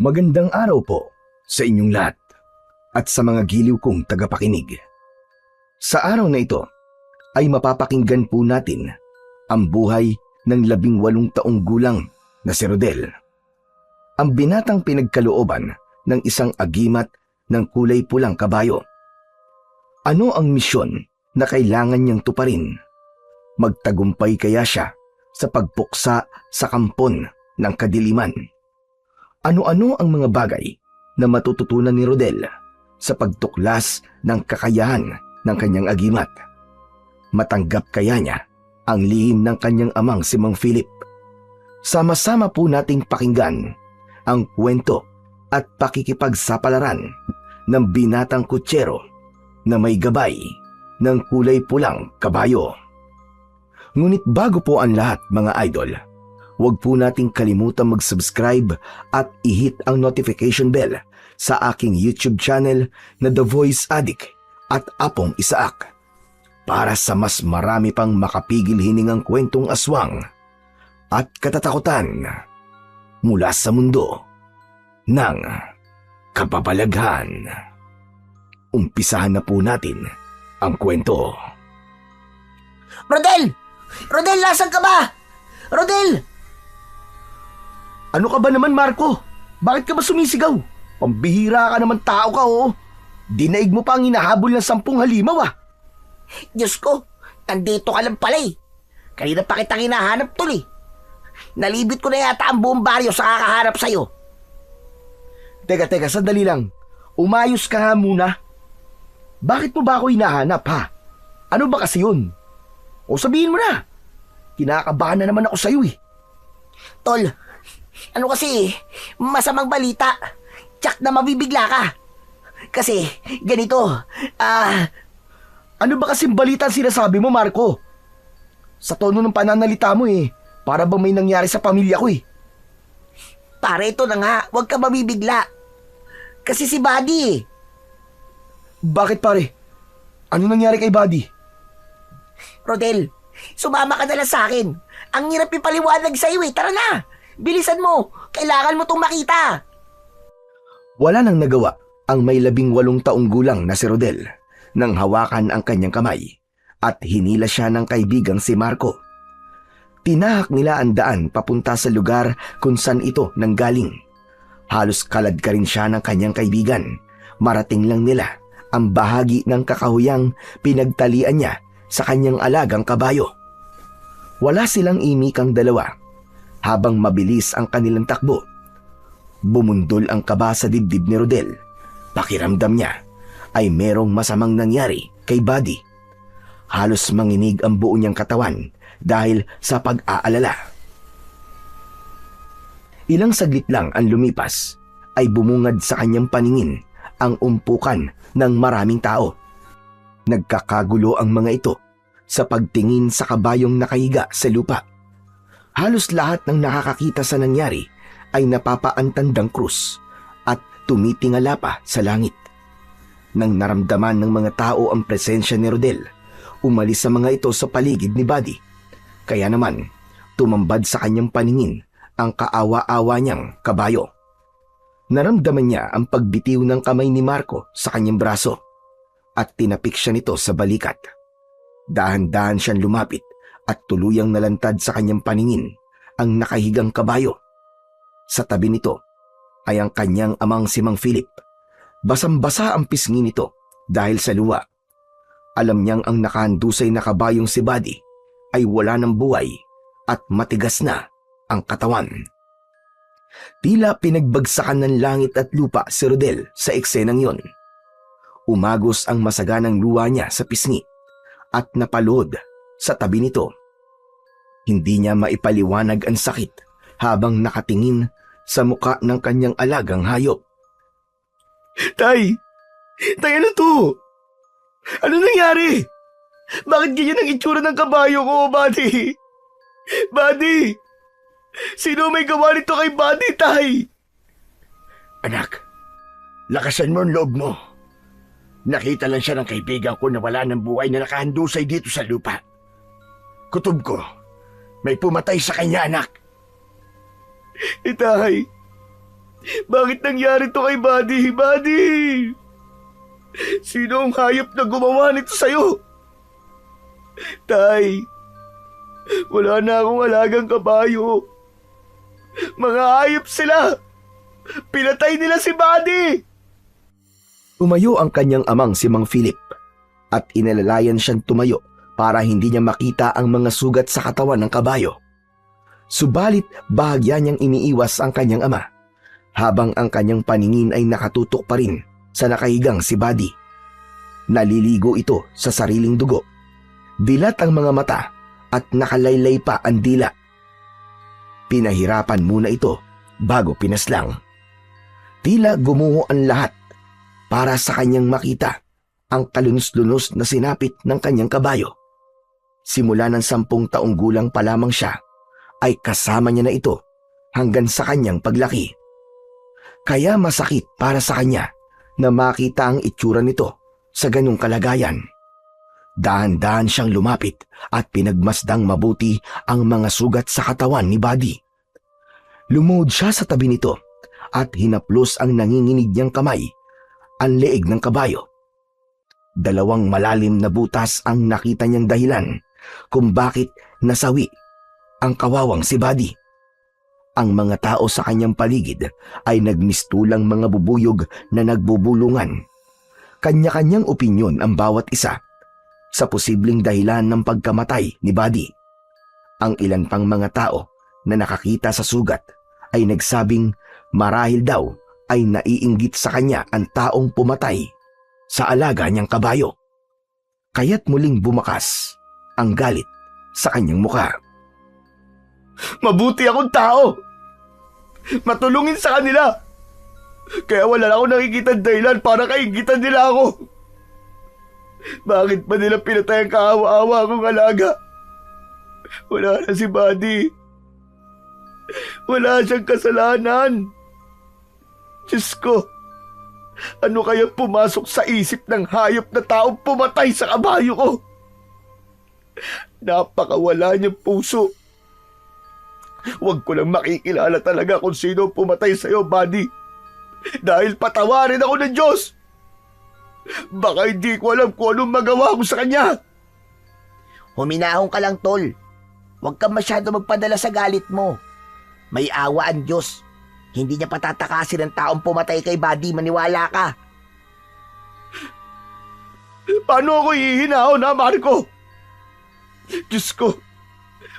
Magandang araw po sa inyong lahat at sa mga giliw kong tagapakinig. Sa araw na ito ay mapapakinggan po natin ang buhay ng 18 taong gulang na si Rodel. Ang binatang pinagkalooban ng isang agimat ng kulay pulang kabayo. Ano ang misyon na kailangan niyang tuparin? Magtagumpay kaya siya sa pagpuksa sa kampon ng kadiliman? Ano-ano ang mga bagay na matututunan ni Rodel sa pagtuklas ng kakayahan ng kanyang agimat? Matanggap kaya niya ang lihim ng kanyang amang si Mang Philip? Sama-sama po nating pakinggan ang kwento at pakikipagsapalaran ng binatang kutsero na may gabay ng kulay pulang kabayo. Ngunit bago po ang lahat, mga idol, huwag po nating kalimutan mag-subscribe at i-hit ang notification bell sa aking YouTube channel na The Voice Addict at Apong Isaak para sa mas marami pang makapigil hiningang kwentong aswang at katatakutan mula sa mundo ng kababalaghan. Umpisahan na po natin ang kwento. Rodel! Rodel, nasaan ka ba? Rodel! Ano ka ba naman, Marco? Bakit ka ba sumisigaw? Pambihira ka naman tao ka, oh. Dinaig mo pa ang hinahabol ng 10 halimaw, ah. Diyos ko, nandito ka lang pala eh. Kanina pa kitang hinahanap tol eh. Nalibit ko na yata ang buong baryo sa kakahanap sa'yo. Teka, sandali lang. Umayos ka nga muna. Bakit mo ba ako hinahanap, ha? Ano ba kasi yun? O sabihin mo na. Kinakabahan na naman ako sa'yo, eh. Tol, ano kasi, masamang balita. Tsak na mabibigla ka. Kasi, ganito, Ano ba kasing balita ang sinasabi mo, Marco? Sa tono ng pananalita mo, eh. Para bang may nangyari sa pamilya ko, eh. pare ito na nga, huwag ka mabibigla. Kasi si Buddy eh. Bakit, pare? Ano nangyari kay Buddy? Rodel, sumama ka na lang sa akin. Ang hirap ipaliwanag sa'yo eh. Tara na, bilisan mo. Kailangan mo tong makita. Wala nang nagawa ang may 18 taong gulang na si Rodel nang hawakan ang kanyang kamay at hinila siya ng kaibigang si Marco. Tinahak nila ang daan papunta sa lugar kung saan ito nanggaling. Halos kalad ka rin siya ng kanyang kaibigan. Marating lang nila ang bahagi ng kakahuyang pinagtalian niya sa kanyang alagang kabayo. Wala silang imikang dalawa habang mabilis ang kanilang takbo. Bumundol ang kaba sa dibdib ni Rodel. Pakiramdam niya ay merong masamang nangyari kay Buddy. Halos manginig ang buo niyang katawan dahil sa pag-aalala. Ilang saglit lang ang lumipas ay bumungad sa kanyang paningin ang umpukan ng maraming tao. Nagkakagulo ang mga ito sa pagtingin sa kabayong nakahiga sa lupa. Halos lahat ng nakakakita sa nangyari ay napapaantandang krus at tumitingala pa sa langit. Nang naramdaman ng mga tao ang presensya ni Rodel, umalis sa mga ito sa paligid ni Buddy. Kaya naman, tumambad sa kanyang paningin ang kaawa-awa niyang kabayo. Naramdaman niya ang pagbitiw ng kamay ni Marco sa kanyang braso at tinapik siya nito sa balikat. Dahan-dahan siyang lumapit at tuluyang nalantad sa kanyang paningin ang nakahigang kabayo. Sa tabi nito ay ang kanyang amang si Mang Philip. Basang-basa ang pisngi nito dahil sa luwa. Alam niyang ang nakahandusay na kabayong si Buddy ay wala ng buhay at matigas na ang katawan. Tila pinagbagsakan ng langit at lupa si Rodel sa eksenang yon. Umagos ang masaganang luwa niya sa pisngi at napalod sa tabi nito. Hindi niya maipaliwanag ang sakit habang nakatingin sa muka ng kanyang alagang hayop. Tay! Tay, ano to? Ano nangyari? Bakit ganyan ang itsura ng kabayo ko, Buddy? Buddy! Sino may gawa nito kay Buddy, Tay? Anak, lakasan mo ang loob mo. Nakita lang siya ng kaibigan ko na wala ng buhay na nakahandusay dito sa lupa. Kutob ko, may pumatay sa kanya, anak. Itay, Bakit nangyari to kay Buddy? Buddy! Sino ang hayop na gumawa nito sa'yo? Tay, wala na akong alagang kabayo. Mga hayop sila! Pinatay nila si Buddy! Umayo ang kanyang amang si Mang Philip at inalalayan siyang tumayo para hindi niya makita ang mga sugat sa katawan ng kabayo. Subalit bahagya niyang iniiwas ang kanyang ama habang ang kanyang paningin ay nakatutok pa rin sa nakahigang si Buddy. Naliligo ito sa sariling dugo. Dilat ang mga mata at nakalaylay pa ang dila. Pinahirapan muna ito bago pinaslang. Tila gumuho ang lahat para sa kanyang makita ang kalunos-lunos na sinapit ng kanyang kabayo. Simula ng 10 taong gulang pa lamang siya ay kasama niya na ito hanggang sa kanyang paglaki. Kaya masakit para sa kanya na makita ang itsura nito sa ganung kalagayan. Dahan-dahan siyang lumapit at pinagmasdang mabuti ang mga sugat sa katawan ni Buddy. Lumuhod siya sa tabi nito at hinaplos ang nanginginig niyang kamay, ang leeg ng kabayo. 2 malalim na butas ang nakita niyang dahilan kung bakit nasawi ang kawawang si Buddy. Ang mga tao sa kanyang paligid ay nagmistulang mga bubuyog na nagbubulungan. Kanya-kanyang opinyon ang bawat isa sa posibleng dahilan ng pagkamatay ni Buddy. Ang ilan pang mga tao na nakakita sa sugat ay nagsabing marahil daw ay naiinggit sa kanya ang taong pumatay sa alaga niyang kabayo. Kaya't muling bumakas ang galit sa kanyang mukha. Mabuti akong tao! Matulungin sa kanila! Kaya wala na akong nakikita dahilan para kainggitan nila ako. Bakit ba nila pinatay ang kaawa-awa akong alaga? Wala na si Buddy. Wala siyang kasalanan. Diyos ko, ano kaya pumasok sa isip ng hayop na taong pumatay sa kabayo ko? Napakawala niyang puso. Huwag ko lang makikilala talaga kung sino pumatay sa'yo, Buddy. Dahil patawarin ako ng Diyos. Baka hindi ko alam kung anong magawa ko sa kanya. Huminahon ka lang, Tol. Huwag kang masyado magpadala sa galit mo. May awa ang Diyos. Hindi niya patatakasin ang taong pumatay kay Buddy, maniwala ka. Paano ako hihinahon, ha, Marco? Diyos ko,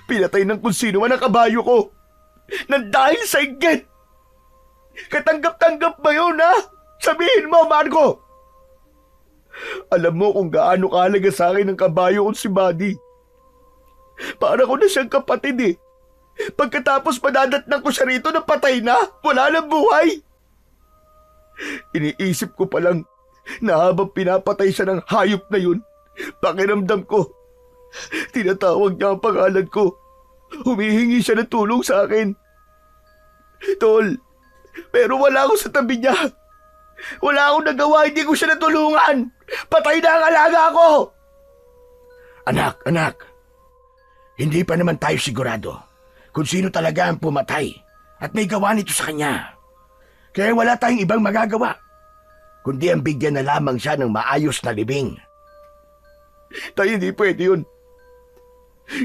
pinatay ng kung sino man ang kabayo ko nang dahil sa inggit. Katanggap-tanggap ba yun, ha? Sabihin mo, Marco. Alam mo kung gaano kahalaga sa akin ang kabayo kong si Buddy. Para ko na siyang kapatid eh. Pagkatapos madadatnan ko siya rito na patay na, wala nang buhay. Iniisip ko pa lang na habang pinapatay siya ng hayop na yun, pakiramdam ko, tinatawag niya ang pangalan ko. Humihingi siya ng tulong sa akin. Tol, pero wala ako sa tabi niya. Wala akong nagawa, hindi ko siya natulungan. Patay na ang alaga ko. Anak, hindi pa naman tayo sigurado kung sino talaga ang pumatay at may gawa nito sa kanya. Kaya wala tayong ibang magagawa kundi ang bigyan na lamang siya ng maayos na libing. Tayo hindi pwede yun.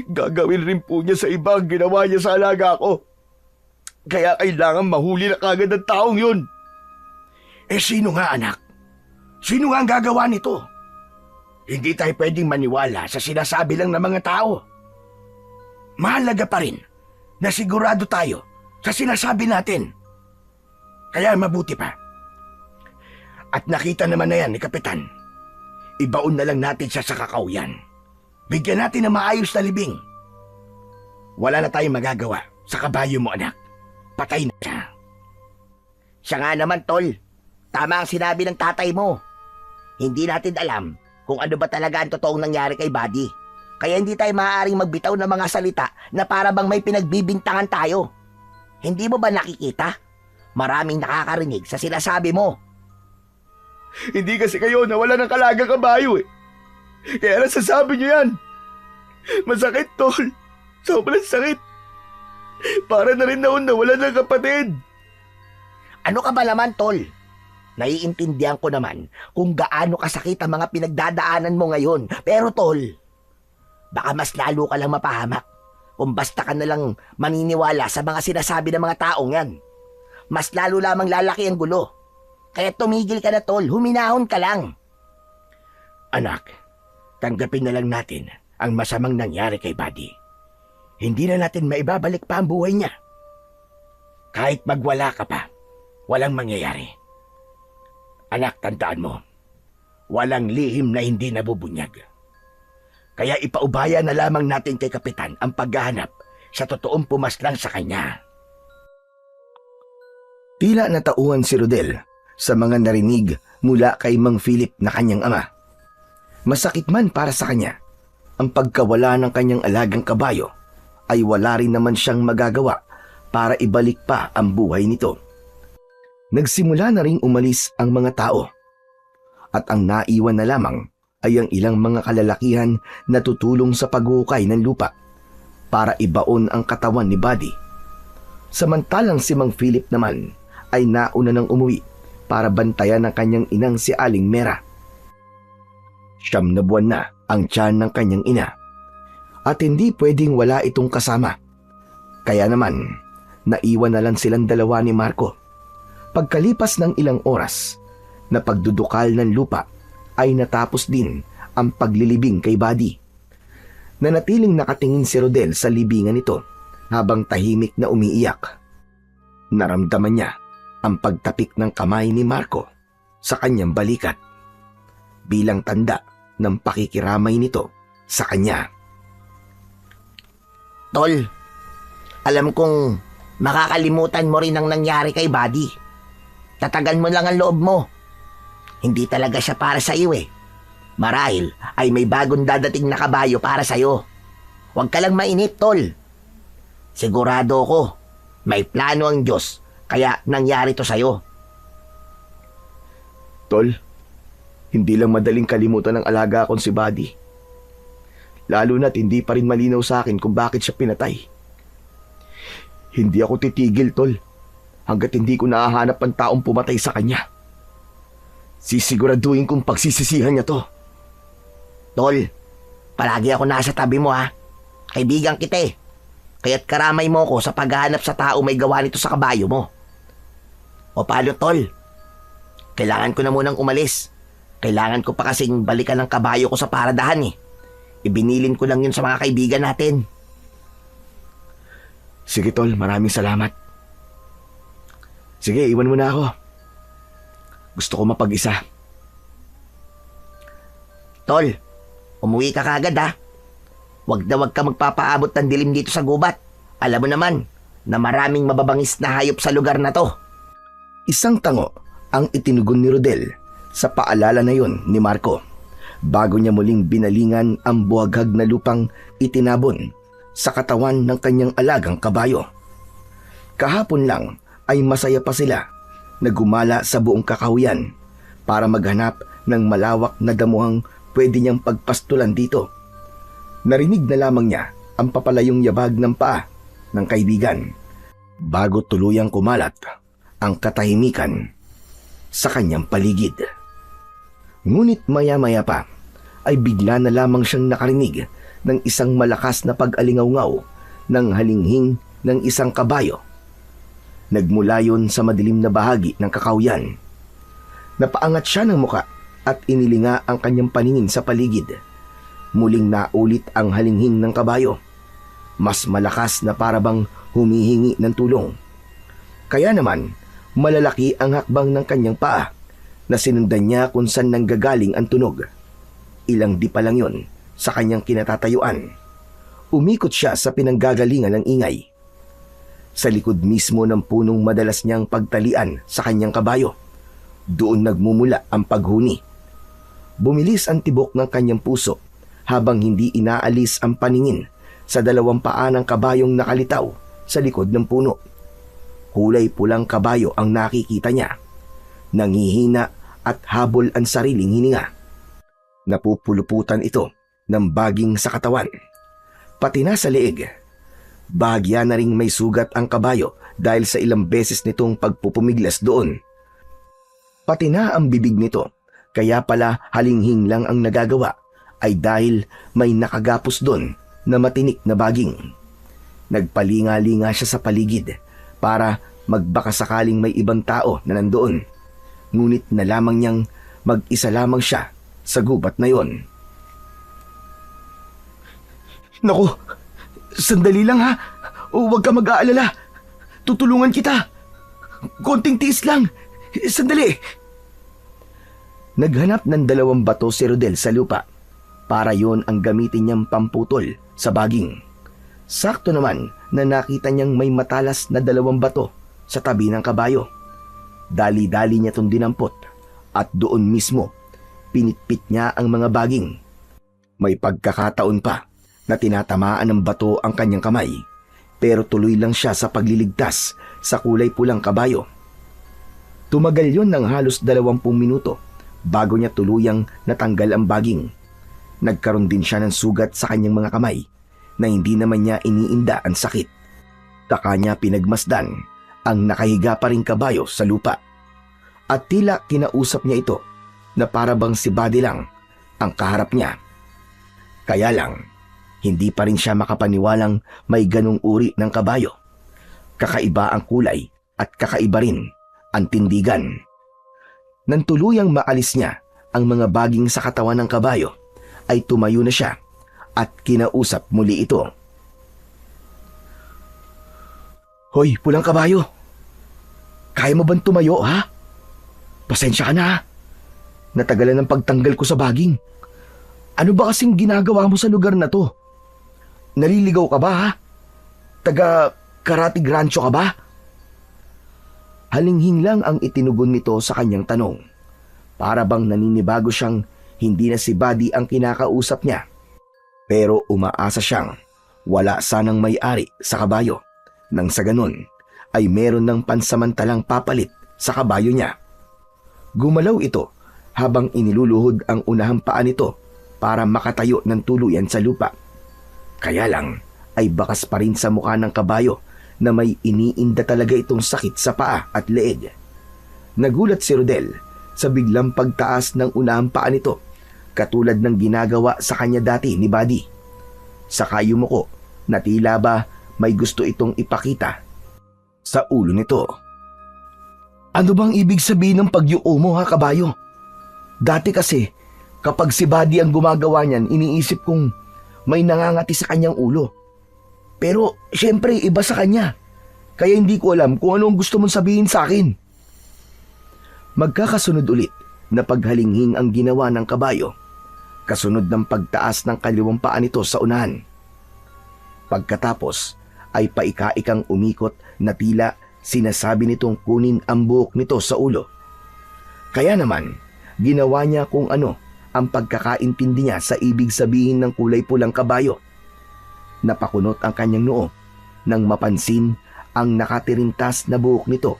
Gagawin rin po niya sa iba ang ginawa niya sa alaga ko. Kaya kailangan mahuli na kagad ang taong yun. Eh sino nga, anak? Sino nga ang gagawa nito? Hindi tayo pwedeng maniwala sa sinasabi lang ng mga tao. Mahalaga pa rin na sigurado tayo sa sinasabi natin. Kaya mabuti pa. At nakita naman na yan ni Kapitan. Ibaon na lang natin siya sa kakauyan. Bigyan natin ng maayos na libing. Wala na tayong magagawa sa kabayo mo, anak. Patay na siya. Siya nga naman, Tol. Tama ang sinabi ng tatay mo. Hindi natin alam kung ano ba talaga ang totoong nangyari kay Buddy. Kaya hindi tayo maaaring magbitaw ng mga salita na para bang may pinagbibintangan tayo. Hindi mo ba nakikita? Maraming nakakarinig sa sinasabi mo. Hindi kasi kayo nawala ng kalagang kabayo eh. Kaya nasasabi niyo yan. Masakit, Tol. Sobrang sakit. Para na rin noon nawala ng kapatid. Ano ka ba naman, tol? Naiintindihan ko naman kung gaano kasakit ang mga pinagdadaanan mo ngayon. Pero tol, baka mas lalo ka lang mapahamak kung basta ka na lang maniniwala sa mga sinasabi ng mga taong yan. Mas lalo lamang lalaki ang gulo. Kaya tumigil ka na, tol. Huminahon ka lang. Anak, tanggapin na lang natin ang masamang nangyari kay Buddy. Hindi na natin maibabalik pa ang buhay niya. Kahit magwala ka pa, walang mangyayari. Anak, tandaan mo, walang lihim na hindi nabubunyag. Kaya ipaubaya na lamang natin kay Kapitan ang paghahanap sa totoong pumaslang sa kanya. Tila natauhan si Rodel sa mga narinig mula kay Mang Philip na kanyang ama. Masakit man para sa kanya, ang pagkawala ng kanyang alagang kabayo ay wala rin naman siyang magagawa para ibalik pa ang buhay nito. Nagsimula na ring umalis ang mga tao at ang naiwan na lamang ay ang ilang mga kalalakihan na tutulong sa paghuhukay ng lupa para ibaon ang katawan ni Buddy. Samantalang si Mang Philip naman ay nauna nang umuwi para bantayan ang kanyang inang si Aling Mera. 9 na buwan na ang tiyan ng kanyang ina at hindi pwedeng wala itong kasama. Kaya naman, naiwan na lang silang dalawa ni Marco. Pagkalipas ng ilang oras na pagdudukal ng lupa ay natapos din ang paglilibing kay Buddy. Nanatiling nakatingin si Rodel sa libingan nito habang tahimik na umiiyak. Naramdaman niya ang pagtapik ng kamay ni Marco sa kanyang balikat bilang tanda ng pakikiramay nito sa kanya. Tol, alam kong makakalimutan mo rin ang nangyari kay Buddy. Tatagan mo lang ang loob mo. Hindi talaga siya para sa iyo eh. Marahil ay may bagong dadating na kabayo para sa iyo. Huwag ka lang mainip, tol. Sigurado ko, may plano ang Diyos kaya nangyari to sa iyo. Tol, hindi lang madaling kalimutan ng alaga akong si Buddy. Lalo na't hindi pa rin malinaw sa akin kung bakit siya pinatay. Hindi ako titigil, tol, hanggat hindi ko nahahanap ang taong pumatay sa kanya. Sisiguraduhin kong pagsisisihan niya to. Tol, palagi ako nasa tabi mo ha. Kaibigan kita eh. Kaya't karamay mo ko sa paghahanap sa tao may gawa nito sa kabayo mo. O paano, tol? Kailangan ko na munang umalis. Kailangan ko pa kasing balikan ang kabayo ko sa paradahan eh. Ibinilin ko lang yun sa mga kaibigan natin. Sige, tol, maraming salamat. Sige, iwan mo na ako. Gusto ko mapag-isa. Tol, umuwi ka kagad ha. Wag ka magpapaabot ng dilim dito sa gubat. Alam mo naman na maraming mababangis na hayop sa lugar na to. Isang tango ang itinugon ni Rodel sa paalala na yon ni Marco bago niya muling binalingan ang buhaghag na lupang itinabon sa katawan ng kanyang alagang kabayo. Kahapon lang ay masaya pa sila na gumala sa buong kakahuyan para maghanap ng malawak na damuhang pwede niyang pagpastulan dito. Narinig na lamang niya ang papalayong yabag ng paa ng kaibigan bago tuluyang kumalat ang katahimikan sa kanyang paligid. Ngunit maya-maya pa ay bigla na lamang siyang nakarinig ng isang malakas na pag-alingaw-ngaw ng halinghing ng isang kabayo. Nagmula yun sa madilim na bahagi ng kakahuyan. Napaangat siya ng muka at inilinga ang kanyang paningin sa paligid. Muling naulit ang halinghing ng kabayo. Mas malakas na parabang humihingi ng tulong. Kaya naman, malalaki ang hakbang ng kanyang paa na sinundan niya kung saan nanggagaling ang tunog. Ilang di pa lang yun sa kanyang kinatatayuan. Umikot siya sa pinanggagalingan ng ingay. Sa likod mismo ng punong madalas niyang pagtalian sa kanyang kabayo, doon nagmumula ang paghuni. Bumilis ang tibok ng kanyang puso habang hindi inaalis ang paningin sa 2 paa ng kabayong nakalitaw sa likod ng puno. Kulay pulang kabayo ang nakikita niya. Nangihina at habol ang sariling hininga. Napupuluputan ito ng baging sa katawan. Pati na sa leeg. Bahagya na ring may sugat ang kabayo dahil sa ilang beses nitong pagpupumiglas doon. Pati na ang bibig nito, kaya pala halinghing lang ang nagagawa ay dahil may nakagapos doon na matinik na baging. Nagpalinga-linga siya sa paligid para magbaka sakaling may ibang tao na nandoon. Ngunit na lamang niyang mag-isa lamang siya sa gubat na yon. Naku, sandali lang ha. Huwag ka mag-aalala. Tutulungan kita. Konting tiis lang. Sandali. Naghanap ng 2 bato si Rodel sa lupa para yon ang gamitin niyang pamputol sa baging. Sakto naman na nakita niyang may matalas na 2 bato sa tabi ng kabayo. Dali-dali niya itong dinampot at doon mismo pinitpit niya ang mga baging. May pagkakataon pa na tinatamaan ng bato ang kanyang kamay, pero tuloy lang siya sa pagliligtas sa kulay pulang kabayo. Tumagal yon ng halos 20 minuto bago niya tuluyang natanggal ang baging. Nagkaroon din siya ng sugat sa kanyang mga kamay na hindi naman niya iniinda ang sakit. Taka niya pinagmasdan ang nakahiga pa ring kabayo sa lupa. At tila kinausap niya ito na para bang si Buddy lang ang kaharap niya. Kaya lang, hindi pa rin siya makapaniwalang may ganong uri ng kabayo. Kakaiba ang kulay at kakaiba rin ang tindigan. Nang tuluyang maalis niya ang mga baging sa katawan ng kabayo, ay tumayo na siya at kinausap muli ito. Hoy, pulang kabayo! Kaya mo bang tumayo, ha? Pasensya ka na, ha? Natagalan ng pagtanggal ko sa baging. Ano ba kasing ginagawa mo sa lugar na to? Naliligaw ka ba, ha? Taga Karatig Rancho ka ba? Halinghing lang ang itinugon nito sa kanyang tanong. Para bang naninibago siyang hindi na si Buddy ang kinakausap niya. Pero umaasa siyang wala sanang may-ari sa kabayo. Nang sa ganun ay meron ng pansamantalang papalit sa kabayo niya. Gumalaw ito habang iniluluhod ang unahang paa nito para makatayo ng tuluyan sa lupa. Kaya lang ay bakas pa rin sa mukha ng kabayo na may iniinda talaga itong sakit sa paa at leeg. Nagulat si Rodel sa biglang pagtaas ng unahang paa nito, katulad ng ginagawa sa kanya dati ni Buddy. Saka yumuko na tila ba may gusto itong ipakita sa ulo nito. Ano bang ibig sabihin ng pagyuko mo, ha, kabayo? Dati kasi, kapag si Buddy ang gumagawa niyan, iniisip kong may nangangati sa kanyang ulo. Pero syempre iba sa kanya, kaya hindi ko alam kung ano ang gusto mong sabihin sa akin. Magkakasunod ulit na paghalinghing ang ginawa ng kabayo, kasunod ng pagtaas ng kaliwang paa nito sa unahan. Pagkatapos ay paika-ikang umikot na tila sinasabi nitong kunin ang buhok nito sa ulo. Kaya naman, ginawa niya kung ano ang pagkakaintindi niya sa ibig sabihin ng kulay pulang kabayo. Napakunot ang kanyang noo nang mapansin ang nakatirintas na buhok nito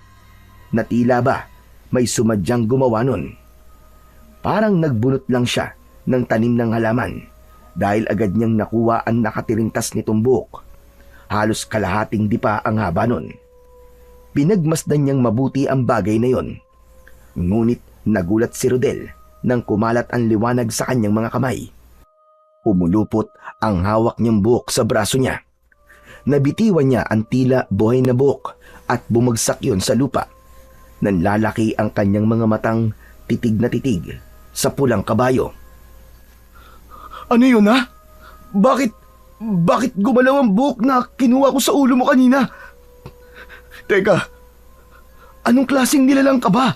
na tila ba may sumadyang gumawa nun. Parang nagbunot lang siya ng tanim ng halaman dahil agad niyang nakuha ang nakatirintas nitong buhok. Halos kalahating dipa ang haba nun. Pinagmasdan niyang mabuti ang bagay na yon. Ngunit nagulat si Rodel nang kumalat ang liwanag sa kanyang mga kamay. Umulupot ang hawak niyang buhok sa braso niya. Nabitiwan niya ang tila buhay na buhok at bumagsak yon sa lupa. Nanlalaki ang kanyang mga matang titig na titig sa pulang kabayo. Ano yun, ha? Bakit gumalaw ang buhok na kinuha ko sa ulo mo kanina? Teka, anong klaseng nilalang ka ba?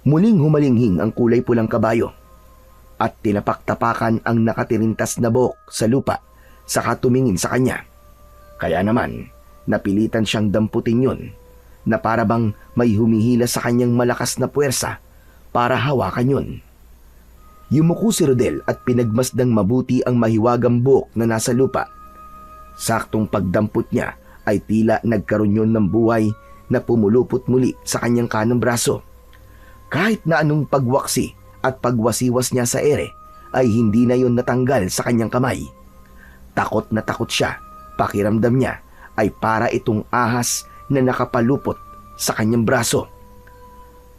Muling humalinghing ang kulay pulang kabayo at tinapak-tapakan ang nakatirintas na buhok sa lupa saka tumingin sa kanya. Kaya naman, napilitan siyang damputin yun na para bang may humihila sa kanyang malakas na puwersa para hawakan yun. Yumuko si Rodel at pinagmasdang mabuti ang mahiwagang buhok na nasa lupa. Saktong pagdampot niya ay tila nagkaroon yun ng buhay na pumulupot muli sa kanyang kanang braso. Kahit na anong pagwaksi at pagwasiwas niya sa ere ay hindi na yun natanggal sa kanyang kamay. Takot na takot siya, pakiramdam niya ay para itong ahas na nakapalupot sa kanyang braso.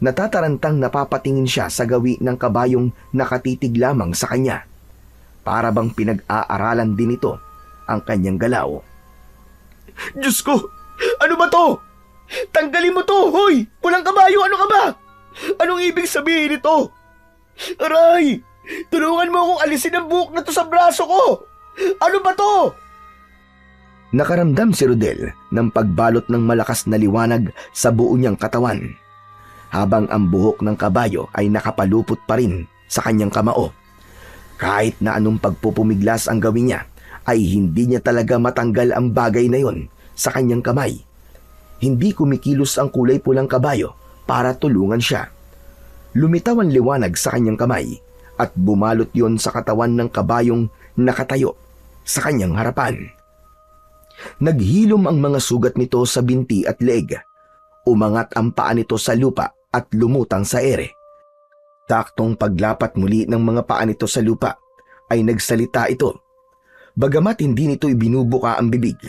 Natatarantang napapatingin siya sa gawi ng kabayong nakatitig lamang sa kanya. Para bang pinag-aaralan din ito ang kanyang galaw. Diyos ko! Ano ba to? Tanggalin mo to, hoy! Pulang kabayo, ano ka ba? Anong ibig sabihin nito? Aray! Tulungan mo akong alisin ang buhok na to sa braso ko! Ano ba to? Nakaramdam si Rodel ng pagbalot ng malakas na liwanag sa buo niyang katawan, habang ang buhok ng kabayo ay nakapalupot pa rin sa kanyang kamao. Kahit na anong pagpupumiglas ang gawin niya, ay hindi niya talaga matanggal ang bagay na yon sa kanyang kamay. Hindi kumikilos ang kulay pulang kabayo para tulungan siya. Lumitaw ang liwanag sa kanyang kamay at bumalot yon sa katawan ng kabayong nakatayo sa kanyang harapan. Naghilom ang mga sugat nito sa binti at leeg. Umangat ang paa nito sa lupa at lumutang sa ere. Taktong paglapat muli ng mga paa nito sa lupa ay nagsalita ito. Bagamat hindi nito ibinubuka ang bibig,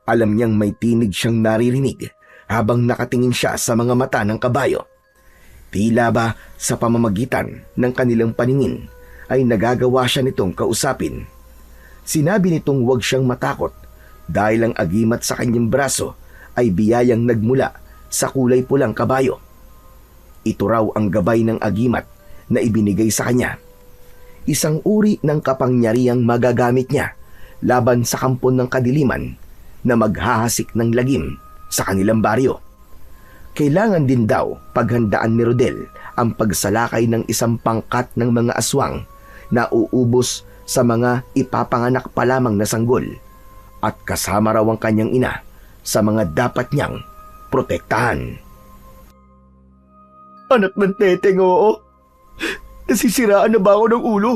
alam niyang may tinig siyang naririnig habang nakatingin siya sa mga mata ng kabayo. Tila ba sa pamamagitan ng kanilang paningin ay nagagawa siya nitong kausapin. Sinabi nitong huwag siyang matakot dahil ang agimat sa kanyang braso ay biyayang nagmula sa kulay pulang kabayo. Ito raw ang gabay ng agimat na ibinigay sa kanya. Isang uri ng kapangyarihang magagamit niya laban sa kampon ng kadiliman na maghahasik ng lagim sa kanilang baryo. Kailangan din daw paghandaan ni Rodel ang pagsalakay ng isang pangkat ng mga aswang na uubos sa mga ipapanganak pa lamang na sanggol, at kasama raw ang kanyang ina sa mga dapat niyang protektahan. Anak ng teteng, oo. Nasisiraan na ba ako ng ulo?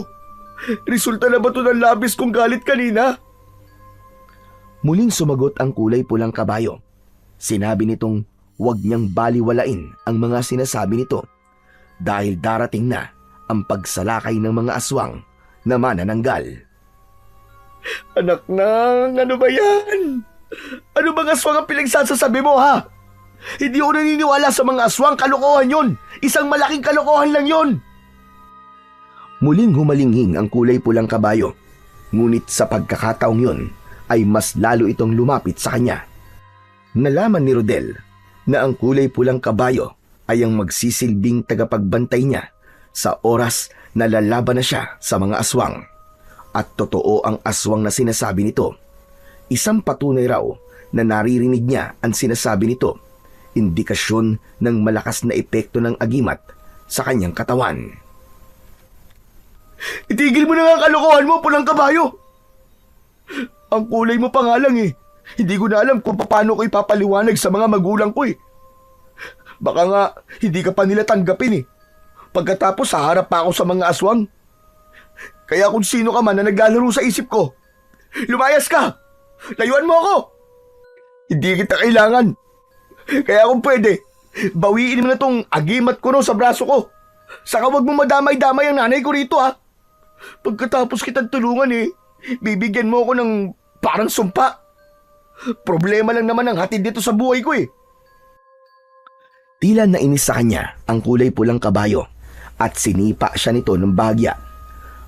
Resulta na ba ito ng labis kong galit kanina? Muling sumagot ang kulay pulang kabayo. Sinabi nitong huwag niyang baliwalain ang mga sinasabi nito dahil darating na ang pagsalakay ng mga aswang na manananggal. Anak nang, ano ba yan? Ano bang aswang ang pinagsasasabi mo, ha? Hindi ako naniniwala sa mga aswang, kalokohan yon. Isang malaking kalokohan lang yon. Muling humalinghing ang kulay pulang kabayo, ngunit sa pagkakataong yon ay mas lalo itong lumapit sa kanya. Nalaman ni Rodel na ang kulay pulang kabayo ay ang magsisilbing tagapagbantay niya sa oras na lalaban na siya sa mga aswang. At totoo ang aswang na sinasabi nito. Isang patunay raw na naririnig niya ang sinasabi nito, indikasyon ng malakas na epekto ng agimat sa kanyang katawan. Itigil mo na nga ang kalokohan mo, pulang kabayo! Ang kulay mo pa nga lang eh. Hindi ko na alam kung paano ko ipapaliwanag sa mga magulang ko eh. Baka nga hindi ka pa nila tanggapin eh. Pagkatapos haharap pa ako sa mga aswang. Kaya kung sino ka man na naglalaro sa isip ko, lumayas ka! Layuan mo ako! Hindi kita kailangan. Kaya kung pwede, bawiin mo na tong agimat ko no sa braso ko. Saka wag mo madamay-damay ang nanay ko rito ha. Pagkatapos kitang tulungan eh, bibigyan mo ako ng parang sumpa. Problema lang naman ang hatid dito sa buhay ko eh. Tila nainis sa kanya ang kulay pulang kabayo at sinipa siya nito ng bahagya.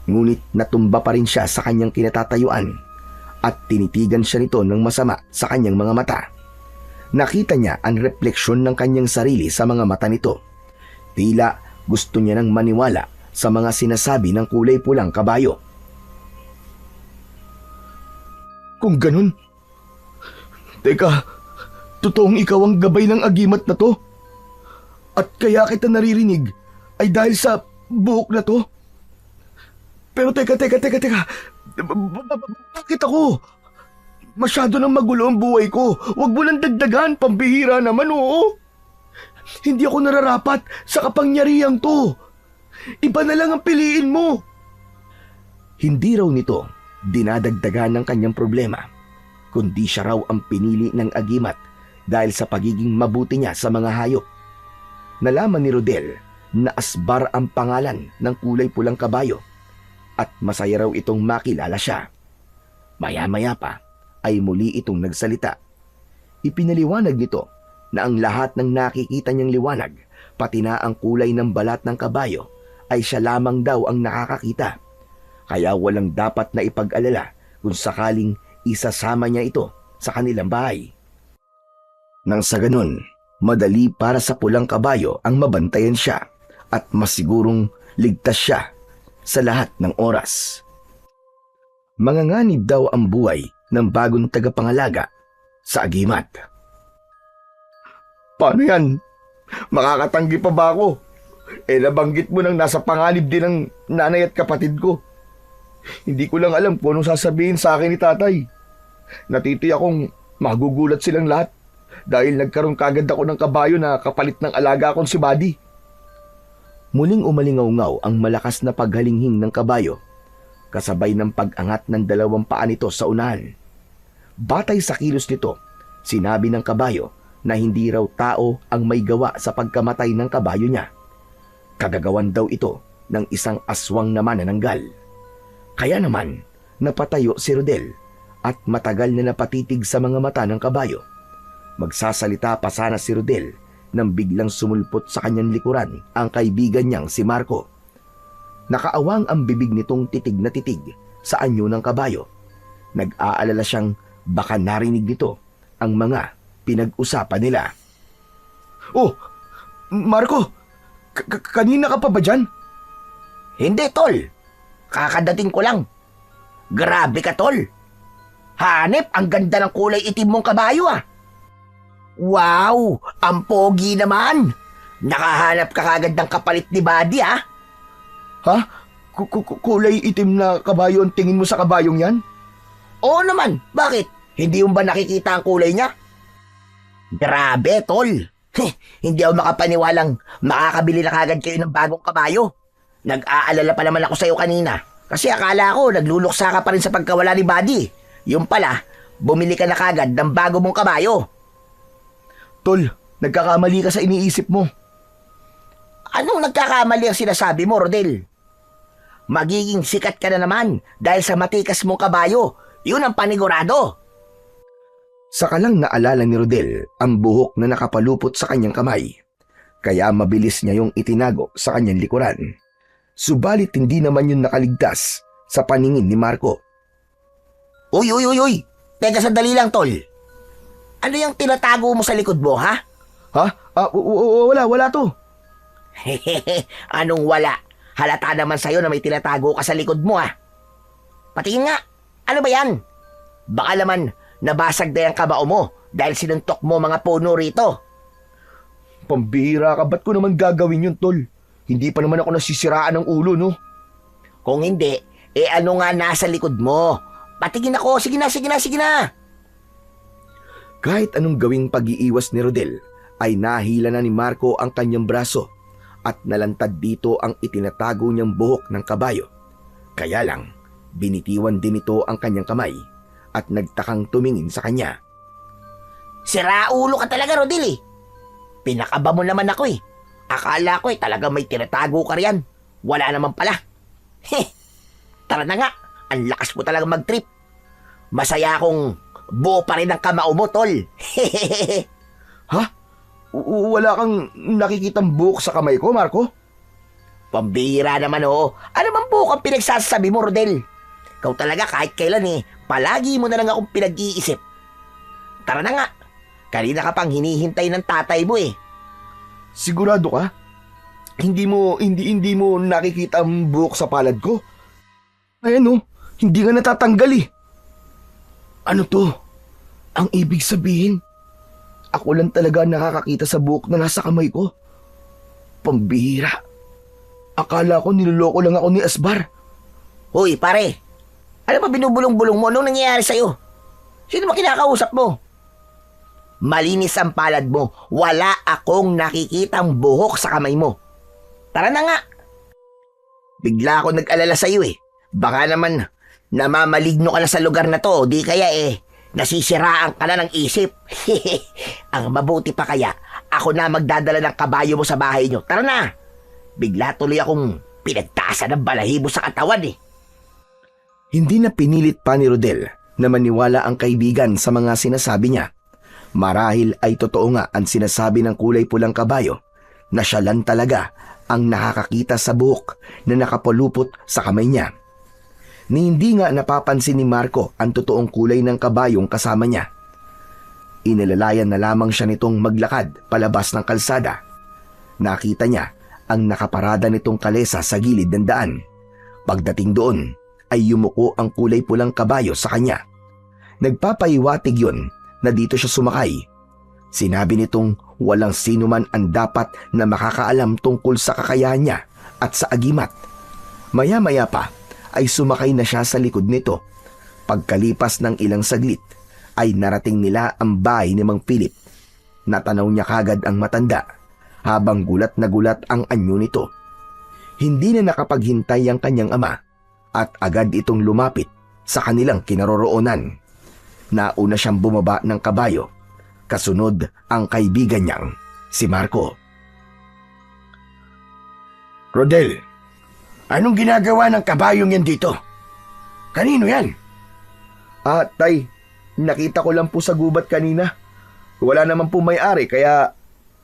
Ngunit natumba pa rin siya sa kanyang kinatatayuan at tinitigan siya nito ng masama sa kanyang mga mata. Nakita niya ang refleksyon ng kanyang sarili sa mga mata nito. Tila gusto niya nang maniwala sa mga sinasabi ng kulay pulang kabayo. Kung ganun, teka, totoong ikaw ang gabay ng agimat na to? At kaya kita naririnig ay dahil sa buhok na to? Pero teka. Bakit ako? Masyado nang magulo ang buhay ko. Huwag mo lang dagdagan, pambihira naman, oo. Hindi ako nararapat sa kapangyarihang to. Iba na lang ang piliin mo. Hindi raw nito dinadagdagan ng kanyang problema, kundi siya raw ang pinili ng agimat dahil sa pagiging mabuti niya sa mga hayop. Nalaman ni Rodel na Asbar ang pangalan ng kulay pulang kabayo at masaya raw itong makilala siya. Maya-maya pa ay muli itong nagsalita. Ipinaliwanag nito na ang lahat ng nakikita niyang liwanag, pati na ang kulay ng balat ng kabayo, ay siya lamang daw ang nakakakita. Kaya walang dapat na ipag-alala kung sakaling isasama niya ito sa kanilang bahay. Nang sa ganun, madali para sa pulang kabayo ang mabantayan siya at masigurong ligtas siya sa lahat ng oras. Manganganib daw ang buhay ng bagong tagapangalaga sa agimat. Paano yan? Makakatanggi pa ba ako? Nabanggit mo nang nasa panganib din ng nanay at kapatid ko. Hindi ko lang alam kung anong sasabihin sa akin ni tatay. Natiti akong magugulat silang lahat dahil nagkaroon kagad ako ng kabayo na kapalit ng alaga kong si Buddy. Muling umalingaw-ngaw ang malakas na paghalinghing ng kabayo, kasabay ng pag-angat ng dalawang paa nito sa unahan. Batay sa kilos nito, sinabi ng kabayo na hindi raw tao ang may gawa sa pagkamatay ng kabayo niya. Kagagawan daw ito ng isang aswang na manananggal. Kaya naman, napatayo si Rodel at matagal na napatitig sa mga mata ng kabayo. Magsasalita pa sana si Rodel nang biglang sumulpot sa kanyang likuran ang kaibigan niyang si Marco. Nakaawang ang bibig nitong titig na titig sa anyo ng kabayo. Nag-aalala siyang baka narinig nito ang mga pinag-usapan nila. Oh, Marco! Kanina ka pa ba dyan? Hindi, tol. Kakadating ko lang. Grabe ka, tol. Hanep, ang ganda ng kulay itim mong kabayo, ah. Wow, ang pogi naman. Nakahanap ka kagad ng kapalit ni Buddy, ah. Ha? Kulay itim na kabayo ang tingin mo sa kabayong yan? Oo naman, bakit? Hindi mo ba nakikita ang kulay niya? Grabe, tol. Hindi ako makapaniwalang makakabili na kagad kayo ng bagong kabayo. Nag-aalala pa naman ako sa'yo kanina. Kasi akala ko nagluluksa ka pa rin sa pagkawala ni Buddy. Yung pala, bumili ka na kagad ng bago mong kabayo. Tol, nagkakamali ka sa iniisip mo. Anong nagkakamali ang sinasabi mo, Rodel? Magiging sikat ka na naman dahil sa matikas mong kabayo. Yun ang panigurado. Saka lang naalala ni Rodel ang buhok na nakapalupot sa kanyang kamay. Kaya mabilis niya yung itinago sa kanyang likuran. Subalit hindi naman yun nakaligtas sa paningin ni Marco. Uy! Teka sandali lang, tol. Ano yung tinatago mo sa likod mo, ha? Ha? Wala to. Anong wala? Halata naman sa'yo na may tinatago ka sa likod mo, ha? Patingin nga. Ano ba yan? Baka naman nabasag na yung kabao mo dahil sinuntok mo mga puno rito. Pambihira ka, ba't ko naman gagawin yun, tol? Hindi pa naman ako nasisiraan ng ulo, no? Kung hindi, ano nga nasa likod mo? Patingin ako, sige na. Kahit anong gawing pag-iiwas ni Rodel, ay nahila na ni Marco ang kanyang braso at nalantad dito ang itinatago niyang buhok ng kabayo. Kaya lang, binitiwan din ito ang kanyang kamay at nagtakang tumingin sa kanya. Siraulo ka talaga, Rodel, eh. Pinakaba mo naman ako, eh. Akala ko talaga may tinatago ka riyan. Wala naman pala. Tara na nga, ang lakas mo talaga mag-trip. Masaya akong buo pa rin ang kamao mo, tol. Ha? Wala kang nakikitang buhok sa kamay ko, Marco? Pambihira naman, oo. Ano bang buhok ang pinagsasabi mo, Rodel? Ikaw talaga kahit kailan, palagi mo na lang akong pinag-iisip. Tara na nga. Kanina ka pang hinihintay ng tatay mo, eh. Sigurado ka? Hindi mo nakikita ang buhok sa palad ko? Ayan, hindi nga natatanggal, eh. Ano to? Ang ibig sabihin, ako lang talaga nakakakita sa buhok na nasa kamay ko. Pambihira. Akala ko niloloko lang ako ni Asbar. Hoy, pare. Ano ba binubulong-bulong mo? Anong nangyayari sa'yo? Sino ba kinakausap mo? Malinis ang palad mo. Wala akong nakikitang buhok sa kamay mo. Tara na nga. Bigla ako nag-alala sa'yo, eh. Baka naman namamaligno ka na sa lugar na to. Di kaya nasisiraan ka na ng isip. Ang mabuti pa kaya, ako na magdadala ng kabayo mo sa bahay nyo. Tara na. Bigla tuloy akong pinagtasan ng balahibo sa katawan, eh. Hindi na pinilit pa ni Rodel na maniwala ang kaibigan sa mga sinasabi niya. Marahil ay totoo nga ang sinasabi ng kulay pulang kabayo na siya lang talaga ang nakakakita sa buhok na nakapulupot sa kamay niya. Ni hindi nga napapansin ni Marco ang totoong kulay ng kabayong kasama niya. Inilalayan na lamang siya nitong maglakad palabas ng kalsada. Nakita niya ang nakaparada nitong kalesa sa gilid ng daan. Pagdating doon ay yumuko ang kulay pulang kabayo sa kanya. Nagpapahiwatig yun na dito siya sumakay. Sinabi nitong walang sino man ang dapat na makakaalam tungkol sa kakayahan niya at sa agimat. Maya-maya pa ay sumakay na siya sa likod nito. Pagkalipas ng ilang saglit ay narating nila ang bahay ni Mang Philip. Natanaw niya kagad ang matanda habang gulat na gulat ang anyo nito. Hindi na nakapaghintay ang kanyang ama at agad itong lumapit sa kanilang kinaroroonan. Nauna siyang bumaba ng kabayo, kasunod ang kaibigan niyang si Marco. Rodel, anong ginagawa ng kabayong yan dito? Kanino yan? Tay, nakita ko lang po sa gubat kanina. Wala naman po may-ari kaya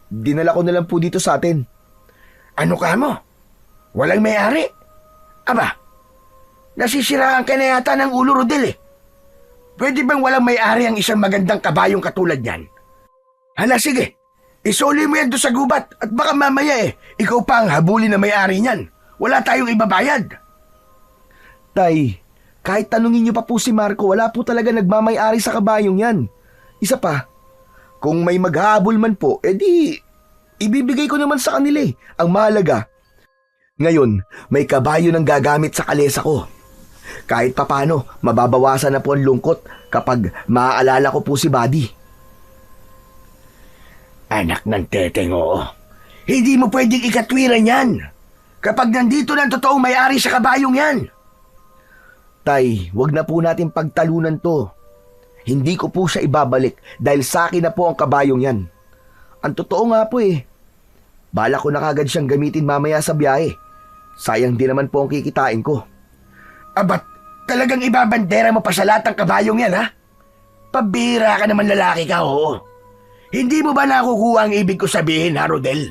dinala ko na lang po dito sa atin. Ano ka mo? Walang may-ari? Aba, nasisiraan ka na yata ng ulo, Rodel eh. Pwede bang walang may-ari ang isang magandang kabayong katulad niyan? Hala sige, isoli mo yan doon sa gubat at baka mamaya ikaw pa ang habulin na may-ari niyan. Wala tayong ibabayad. Tay, kahit tanungin niyo pa po si Marco, wala po talaga nagmamay-ari sa kabayong yan. Isa pa, kung may maghahabol man po, edi ibibigay ko naman sa kanila eh. Ang mahalaga, ngayon may kabayo ng gagamit sa kalesa ko. Kahit papano, mababawasan na po ang lungkot kapag maaalala ko po si Buddy. Anak ng teteng, oo. Hindi mo pwedeng ikatwiran yan. Kapag nandito na ang totoong may-ari sa kabayong yan. Tay, wag na po natin pagtalunan to. Hindi ko po siya ibabalik dahil sa akin na po ang kabayong yan. Ang totoo nga po eh. Bala ko na kagad siyang gamitin mamaya sa biyahe. Sayang din naman po ang kikitain ko. Abat, talagang ibabandera mo pa sa lahat ng kabayong yan, ha? Pabira ka naman, lalaki ka, oo. Hindi mo ba nakukuha ang ibig ko sabihin, ha, Rodel?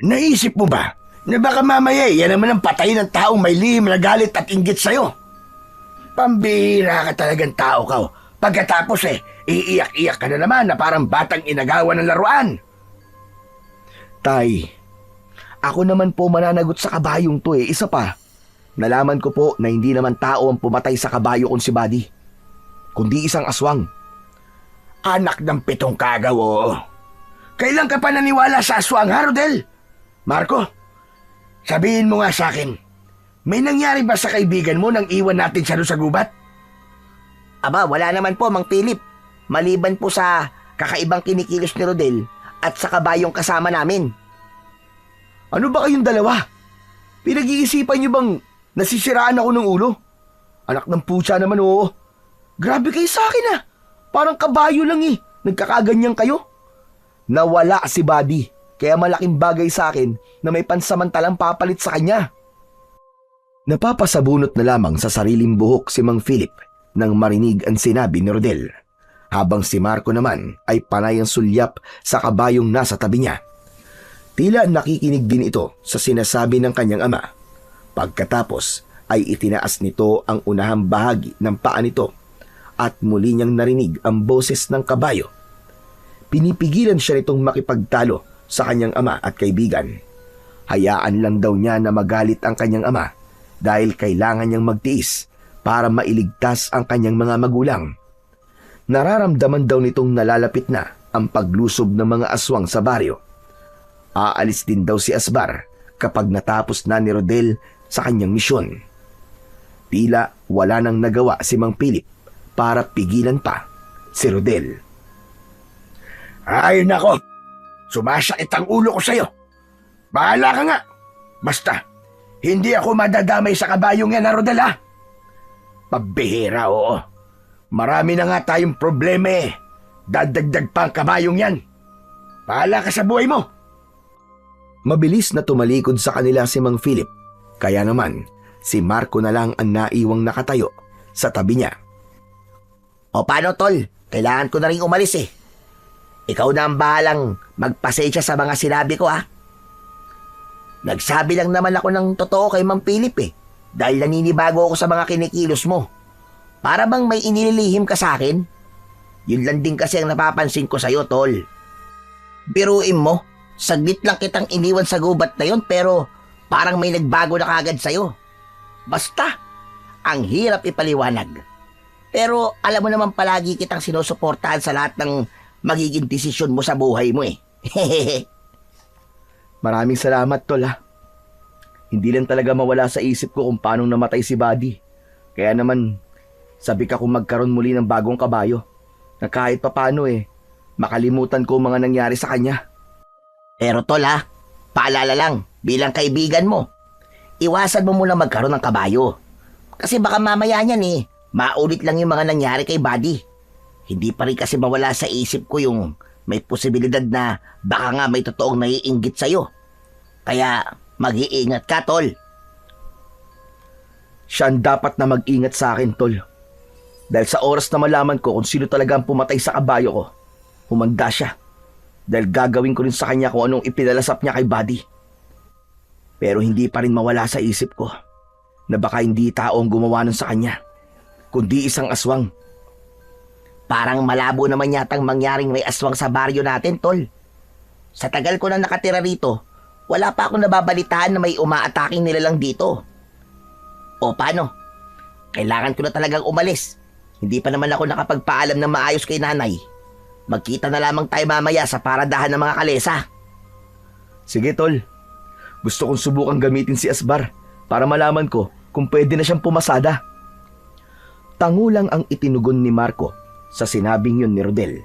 Naisip mo ba na baka mamaya yan naman ang patay ng taong may lihim na galit at inggit sa'yo? Pambira ka talagang tao ka, oh. Pagkatapos iiyak-iyak ka na naman na parang batang inagawan ng laruan. Tay, ako naman po mananagot sa kabayong to eh. Isa pa, nalaman ko po na hindi naman tao ang pumatay sa kabayo kung si Buddy, kundi isang aswang. Anak ng pitong kagaw, oo. Kailan ka pa naniwala sa aswang, ha, Rodel? Marco, sabihin mo nga sa akin, may nangyari ba sa kaibigan mo nang iwan natin siya doon sa gubat? Aba, wala naman po, Mang Philip. Maliban po sa kakaibang kinikilos ni Rodel at sa kabayong kasama namin. Ano ba kayong dalawa? Pinag-iisipan niyo bang nasisiraan ako ng ulo? Anak ng putya naman, oo. Grabe kayo sa akin ah. Parang kabayo lang eh. Nagkakaganyan kayo. Nawala si Buddy, kaya malaking bagay sa akin na may pansamantalang papalit sa kanya. Napapasabunot na lamang sa sariling buhok si Mang Philip nang marinig ang sinabi ni Rodel, habang si Marco naman ay panay ang sulyap sa kabayong nasa tabi niya. Tila nakikinig din ito sa sinasabi ng kanyang ama. Pagkatapos ay itinaas nito ang unahang bahagi ng paa nito at muli niyang narinig ang boses ng kabayo. Pinipigilan siya nitong makipagtalo sa kanyang ama at kaibigan. Hayaan lang daw niya na magalit ang kanyang ama dahil kailangan niyang magtiis para mailigtas ang kanyang mga magulang. Nararamdaman daw nitong nalalapit na ang paglusob ng mga aswang sa baryo. Aalis din daw si Asbar kapag natapos na ni Rodel sa kanyang misyon. Tila wala nang nagawa si Mang Philip para pigilan pa si Rodel. Ay nako, sumasakit ang ulo ko sa'yo. Bahala ka nga. Basta, hindi ako madadamay sa kabayong yan, Rodel, ha? Pabihira, oo. Marami na nga tayong problema eh. Dadagdag pa ang kabayong yan. Bahala ka sa buhay mo. Mabilis na tumalikod sa kanila si Mang Philip. Kaya naman, si Marco na lang ang naiwang nakatayo sa tabi niya. O paano, tol? Kailangan ko na rin umalis eh. Ikaw na ang bahalang magpasensya sa mga sinabi ko, ha? Nagsabi lang naman ako ng totoo kay Mang Philip eh. Dahil naninibago ako sa mga kinikilos mo. Para bang may inililihim ka sa akin? Yun lang din kasi ang napapansin ko sa'yo, tol. Biruin mo, saglit lang kitang iniwan sa gubat na yon pero parang may nagbago na kagad sa'yo. Basta, ang hirap ipaliwanag. Pero alam mo naman palagi kitang sinusuportahan sa lahat ng magiging desisyon mo sa buhay mo eh. Maraming salamat, tol ha. Hindi lang talaga mawala sa isip ko kung paano namatay si Buddy. Kaya naman, sabi ka kung magkaroon muli ng bagong kabayo. Na kahit papano makalimutan ko mga nangyari sa kanya. Pero tol ha, paalala lang, bilang kaibigan mo, iwasan mo muna magkaroon ng kabayo. Kasi baka mamaya niyan maulit lang yung mga nangyari kay Buddy. Hindi pa rin kasi mawala sa isip ko yung may posibilidad na baka nga may totoong naiinggit sa'yo. Kaya mag-iingat ka, tol. Siya ang dapat na mag-ingat sa akin, tol. Dahil sa oras na malaman ko kung sino talaga ang pumatay sa kabayo ko, humanda siya. Dahil gagawin ko rin sa kanya kung anong ipinalasap niya kay Buddy. Pero hindi pa rin mawala sa isip ko na baka hindi tao ang gumawa nun sa kanya, kundi isang aswang. Parang malabo naman yatang mangyaring may aswang sa baryo natin, tol. Sa tagal ko na nakatira rito, wala pa akong nababalitaan na may umaataking nilalang dito. O paano? Kailangan ko na talagang umalis. Hindi pa naman ako nakapagpaalam ng maayos kay nanay. Magkita na lamang tayo mamaya sa paradahan ng mga kalesa. Sige, tol. Gusto kong subukang gamitin si Asbar para malaman ko kung pwede na siyang pumasada. Tangulang ang itinugon ni Marco sa sinabing yun ni Rodel.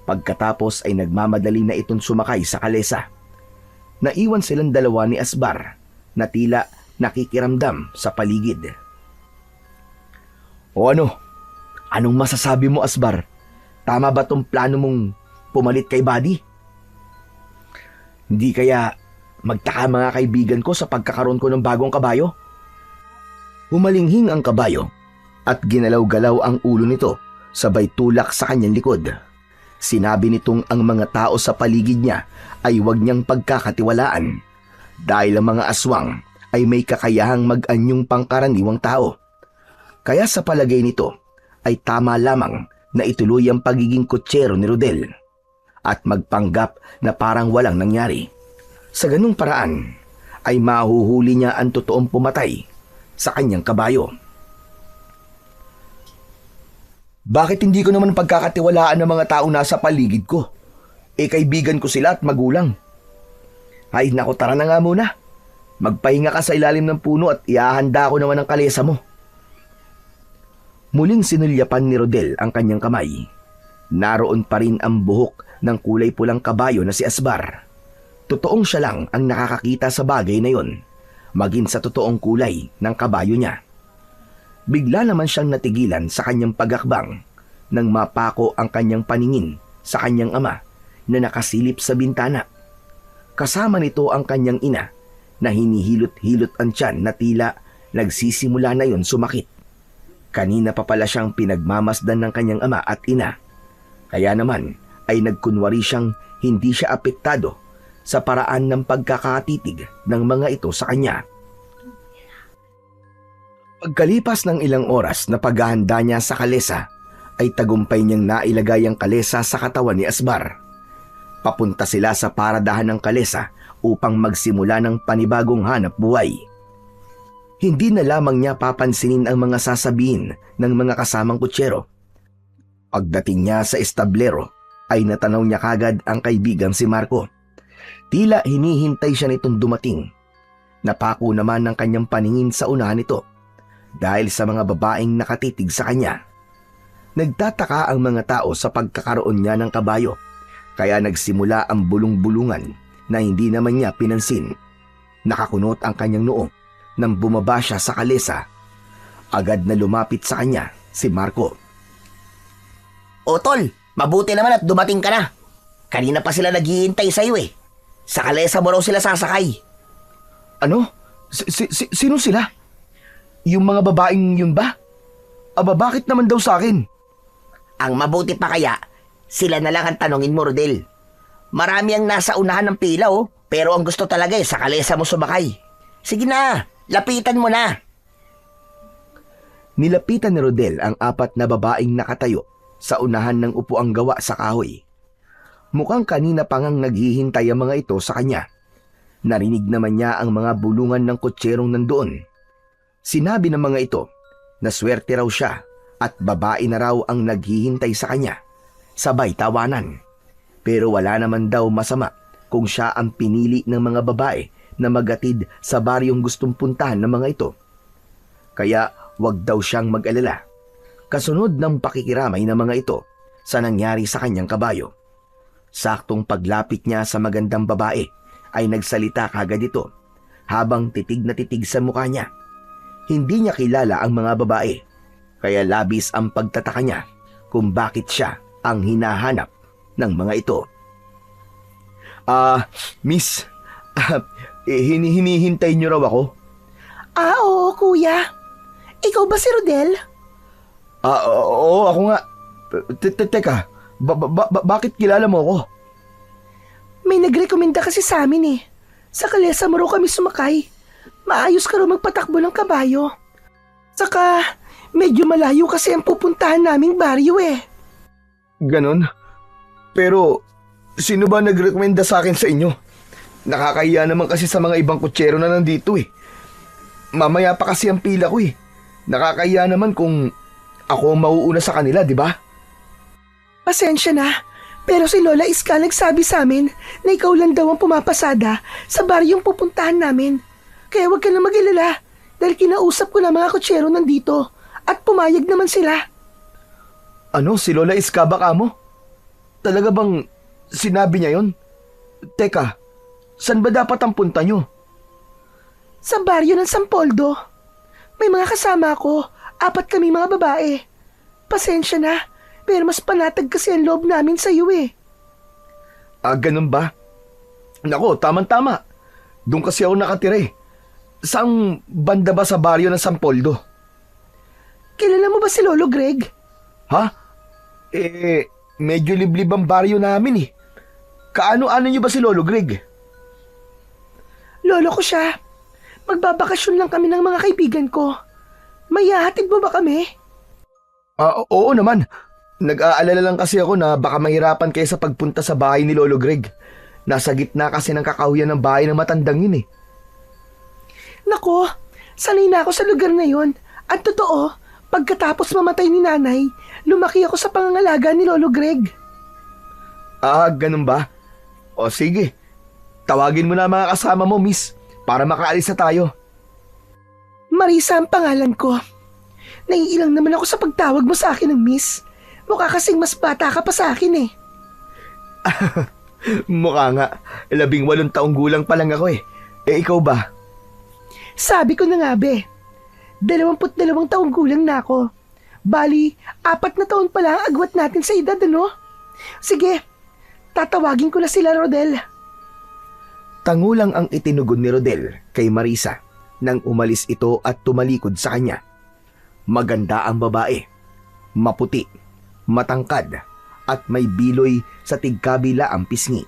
Pagkatapos ay nagmamadali na itong sumakay sa kalesa. Naiwan silang dalawa ni Asbar na tila nakikiramdam sa paligid. O ano? Anong masasabi mo, Asbar? Tama ba tong plano mong pumalit kay Buddy? Hindi kaya magtaka mga kaibigan ko sa pagkakaroon ko ng bagong kabayo? Humalinghing ang kabayo at ginalaw-galaw ang ulo nito sabay tulak sa kanyang likod. Sinabi nitong ang mga tao sa paligid niya ay huwag niyang pagkakatiwalaan dahil ang mga aswang ay may kakayahang mag-anyong pangkaraniwang tao. Kaya sa palagay nito ay tama lamang na ituloy ang pagiging kutsero ni Rodel at magpanggap na parang walang nangyari. Sa ganung paraan ay mahuhuli niya ang totoong pumatay sa kanyang kabayo. Bakit hindi ko naman pagkakatiwalaan ng mga taong nasa paligid ko? Kaibigan ko sila at magulang. Ay naku, tara na nga muna. Magpahinga ka sa ilalim ng puno at iahanda ko naman ang kalesa mo. Muling sinulyapan ni Rodel ang kanyang kamay. Naroon pa rin ang buhok ng kulay pulang kabayo na si Asbar. Totoong siya lang ang nakakakita sa bagay na yon, maging sa totoong kulay ng kabayo niya. Bigla naman siyang natigilan sa kanyang pagakbang nang mapako ang kanyang paningin sa kanyang ama na nakasilip sa bintana. Kasama nito ang kanyang ina na hinihilot-hilot ang tiyan na tila nagsisimula na yon sumakit. Kanina pa pala siyang pinagmamasdan ng kanyang ama at ina. Kaya naman ay nagkunwari siyang hindi siya apektado sa paraan ng pagkakatitig ng mga ito sa kanya. Pagkalipas ng ilang oras na paghahanda niya sa kalesa, ay tagumpay niyang nailagay ang kalesa sa katawan ni Asbar. Papunta sila sa paradahan ng kalesa upang magsimula ng panibagong hanap buhay. Hindi na lamang niya papansinin ang mga sasabihin ng mga kasamang kutsero. Pagdating niya sa establero, ay natanaw niya kagad ang kaibigang si Marco. Tila hinihintay siya nitong dumating. Napako naman ang kanyang paningin sa unahan nito dahil sa mga babaeng nakatitig sa kanya. Nagtataka ang mga tao sa pagkakaroon niya ng kabayo, kaya nagsimula ang bulong-bulungan na hindi naman niya pinansin. Nakakunot ang kanyang noo nang bumaba siya sa kalesa. Agad na lumapit sa kanya si Marco. O tol, mabuti naman at dumating ka na. Kanina pa sila naghihintay sa'yo eh. Sa kalesa mo raw sila sasakay. Ano? Sino sila? Yung mga babaeng yun ba? Aba, bakit naman daw sa akin? Ang mabuti pa kaya, Sila na lang ang tanongin mo, Rodel. Marami ang nasa unahan ng pila, oh. Pero ang gusto talaga sa kalesa mo sumakay. Sige na, lapitan mo na. Nilapitan ni Rodel ang 4 na babaeng nakatayo sa unahan ng upuang gawa sa kahoy. Mukhang kanina pa ngang naghihintay ang mga ito sa kanya. Narinig naman niya ang mga bulungan ng kutserong nandoon. Sinabi ng mga ito na swerte raw siya at babae na raw ang naghihintay sa kanya. Sabay tawanan. Pero wala naman daw masama kung siya ang pinili ng mga babae na magatid sa baryong gustong puntahan ng mga ito. Kaya wag daw siyang mag-alala. Kasunod ng pakikiramay ng mga ito sa nangyari sa kanyang kabayo. Saktong paglapit niya sa magandang babae ay nagsalita kagad ito habang titig na titig sa mukha niya. Hindi niya kilala ang mga babae, kaya labis ang pagtataka niya kung bakit siya ang hinahanap ng mga ito. Miss, hinihintay niyo raw ako? Oo, kuya. Ikaw ba si Rodel? Oo, ako nga. Teka, bakit kilala mo ako? May nagrekomenda kasi sa amin eh. Sa kalesa mo raw kami sumakay. Maayos ka raw magpatakbo ng kabayo. Saka, medyo malayo kasi ang pupuntahan naming baryo eh. Ganon? Pero, sino ba nagrekomenda sa akin sa inyo? Nakakahiya naman kasi sa mga ibang kutsero na nandito eh. Mamaya pa kasi ang pila ko eh. Nakakahiya naman kung ako ang mauuna sa kanila, di ba? Pasensya na, pero si Lola Iska nagsabi sa amin na ikaw lang daw ang pumapasada sa baryong pupuntahan namin. Kaya huwag ka na mag-alala dahil kinausap ko na mga kutsero nandito at pumayag naman sila. Ano, si Lola Iska ba ka mo? Talaga bang sinabi niya yon? Teka, saan ba dapat ang punta nyo? Sa baryo ng Sampoldo. May mga kasama ako, 4 kami mga babae. Pasensya na, pero mas panatag kasi ang loob namin sa iyo eh. Ganun ba? Nako, tamang-tama. Doon kasi ako nakatira eh. Saang banda ba sa baryo ng Sampoldo? Kilala mo ba si Lolo Greg? Ha? Medyo liblib ang baryo namin eh. Kaano-ano niyo ba si Lolo Greg? Lolo ko siya. Magbabakasyon lang kami ng mga kaibigan ko. May hahatid mo ba kami? Oo naman. Nag-aalala lang kasi ako na baka mahirapan kayo sa pagpunta sa bahay ni Lolo Greg. Nasa gitna kasi ng kakahuyan ng bahay ng matandang yun eh. Nako, sanay na ako sa lugar na yon. At totoo, pagkatapos mamatay ni nanay, lumaki ako sa pangangalaga ni Lolo Greg. Ganun ba? O sige, tawagin mo na mga kasama mo, miss, para makaalis na tayo. Marisa ang pangalan ko. Naiilang naman ako sa pagtawag mo sa akin ng miss. Mukha kasing mas bata ka pa sa akin eh. Mukha nga, 18 taong gulang pa lang ako eh. Ikaw ba? Sabi ko na nga be, 22 taong gulang na ako. Bali, 4 na taon pa lang ang agwat natin sa edad, ano? Sige, tatawagin ko na sila, Rodel. Tangulang ang itinugon ni Rodel kay Marisa nang umalis ito at tumalikod sa kanya. Maganda ang babae, maputi, matangkad at may biloy sa tigkabila ang pisngi.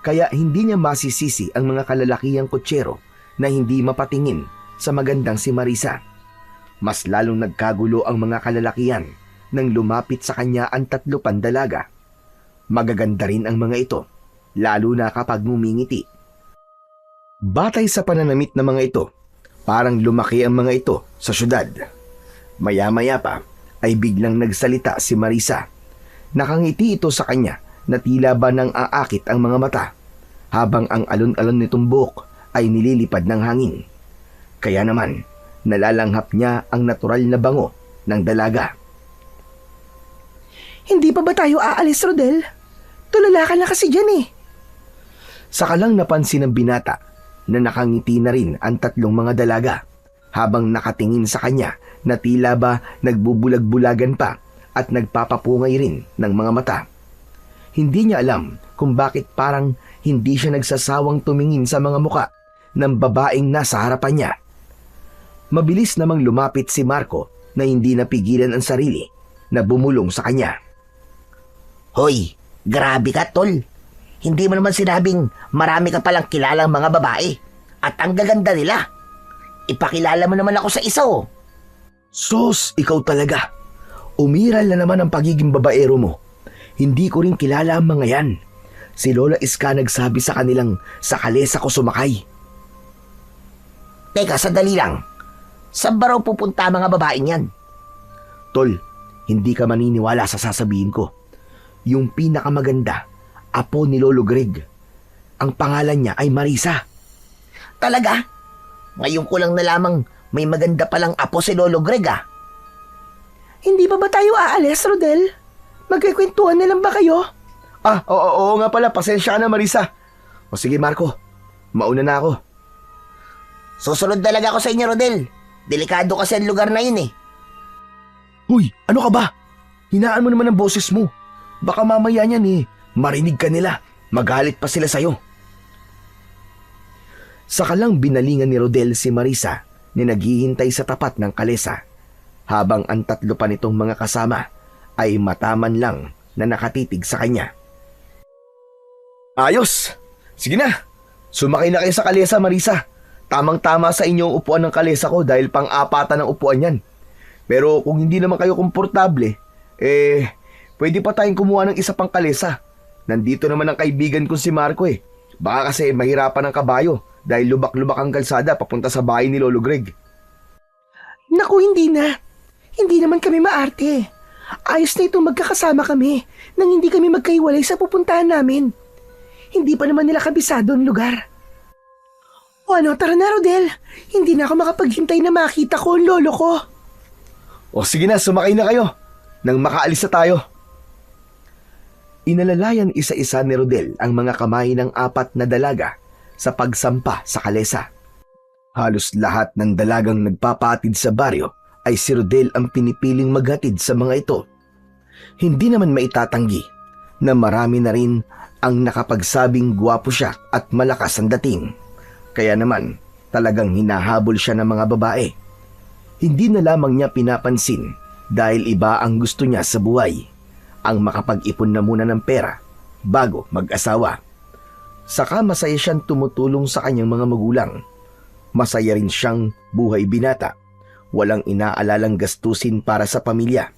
Kaya hindi niya masisisi ang mga kalalakihang kutsero na hindi mapatingin sa magandang si Marisa. Mas lalong nagkagulo ang mga kalalakihan nang lumapit sa kanya ang 3 pandalaga. Magaganda rin ang mga ito, lalo na kapag ngumingiti. Batay sa pananamit ng mga ito, parang lumaki ang mga ito sa syudad. Maya-maya pa ay biglang nagsalita si Marisa. Nakangiti ito sa kanya na tila ba nang aakit ang mga mata, habang ang alon-alon nitong buhok ay nililipad ng hangin. Kaya naman, nalalanghap niya ang natural na bango ng dalaga. Hindi pa ba tayo aalis, Rodel? Tulala ka na kasi dyan eh. Saka lang napansin ng binata na nakangiti na rin ang 3 mga dalaga habang nakatingin sa kanya na tila ba nagbubulag-bulagan pa at nagpapapungay rin ng mga mata. Hindi niya alam kung bakit parang hindi siya nagsasawang tumingin sa mga muka ng babaeng nasa harapan niya. Mabilis namang lumapit si Marco na hindi napigilan ang sarili na bumulong sa kanya. Hoy, grabe ka, tol. Hindi mo naman sinabing marami ka palang kilalang mga babae. At ang gaganda nila. Ipakilala mo naman ako sa isa, oh. Sus, ikaw talaga. Umiral na naman ang pagiging babaero mo. Hindi ko rin kilala ang mga yan. Si Lola Iska nagsabi sa kanilang sa kalesa ko sumakay. Teka, sandali lang. Saan ba raw pupunta ang mga babaeng yan? Tol, hindi ka maniniwala sa sasabihin ko. Yung pinakamaganda, apo ni Lolo Greg. Ang pangalan niya ay Marisa. Talaga? Ngayon ko lang nalamang may maganda palang apo si Lolo Greg, ah. Hindi ba tayo aalis, Rodel? Magkikwentuhan na lang ba kayo? Oo nga pala, pasensya ka na Marisa. O sige Marco, mauna na ako. Susunod talaga ako sa inyo, Rodel. Delikado kasi ang lugar na yun, eh. Huy, ano ka ba? Hinaan mo naman ang boses mo. Baka mamaya niyan marinig ka nila. Magalit pa sila sa'yo. Saka lang binalingan ni Rodel si Marisa na naghihintay sa tapat ng kalesa, habang ang tatlo pa nitong mga kasama ay mataman lang na nakatitig sa kanya. Ayos! Sige na! Sumakay na kayo sa kalesa, Marisa. Tamang-tama sa inyong upuan ng kalesa ko dahil pang-apatan ng upuan yan. Pero kung hindi naman kayo komportable, pwede pa tayong kumuha ng isa pang kalesa. Nandito naman ang kaibigan ko si Marco eh. Baka kasi mahirapan ang kabayo dahil lubak-lubak ang kalsada papunta sa bahay ni Lolo Greg. Naku, hindi na. Hindi naman kami maarte. Ayos na itong magkakasama kami nang hindi kami magkaiwalay sa pupuntahan namin. Hindi pa naman nila kabisado ang lugar. O ano, tara na Rodel. Hindi na ako makapaghintay na makita ko ang lolo ko. O sige na, sumakay na kayo nang makaalis na tayo. Inalalayan isa-isa ni Rodel ang mga kamay ng apat na dalaga sa pagsampa sa kalesa. Halos lahat ng dalagang nagpapatid sa baryo ay si Rodel ang pinipiling maghatid sa mga ito. Hindi naman maitatanggi na marami na rin ang nakapagsabing gwapo siya at malakas ang dating. Kaya naman talagang hinahabol siya ng mga babae. Hindi na lamang niya pinapansin dahil iba ang gusto niya sa buhay, ang makapag-ipon na muna ng pera bago mag-asawa. Saka masaya siyang tumutulong sa kanyang mga magulang. Masaya rin siyang buhay binata. Walang inaalalang gastusin para sa pamilya,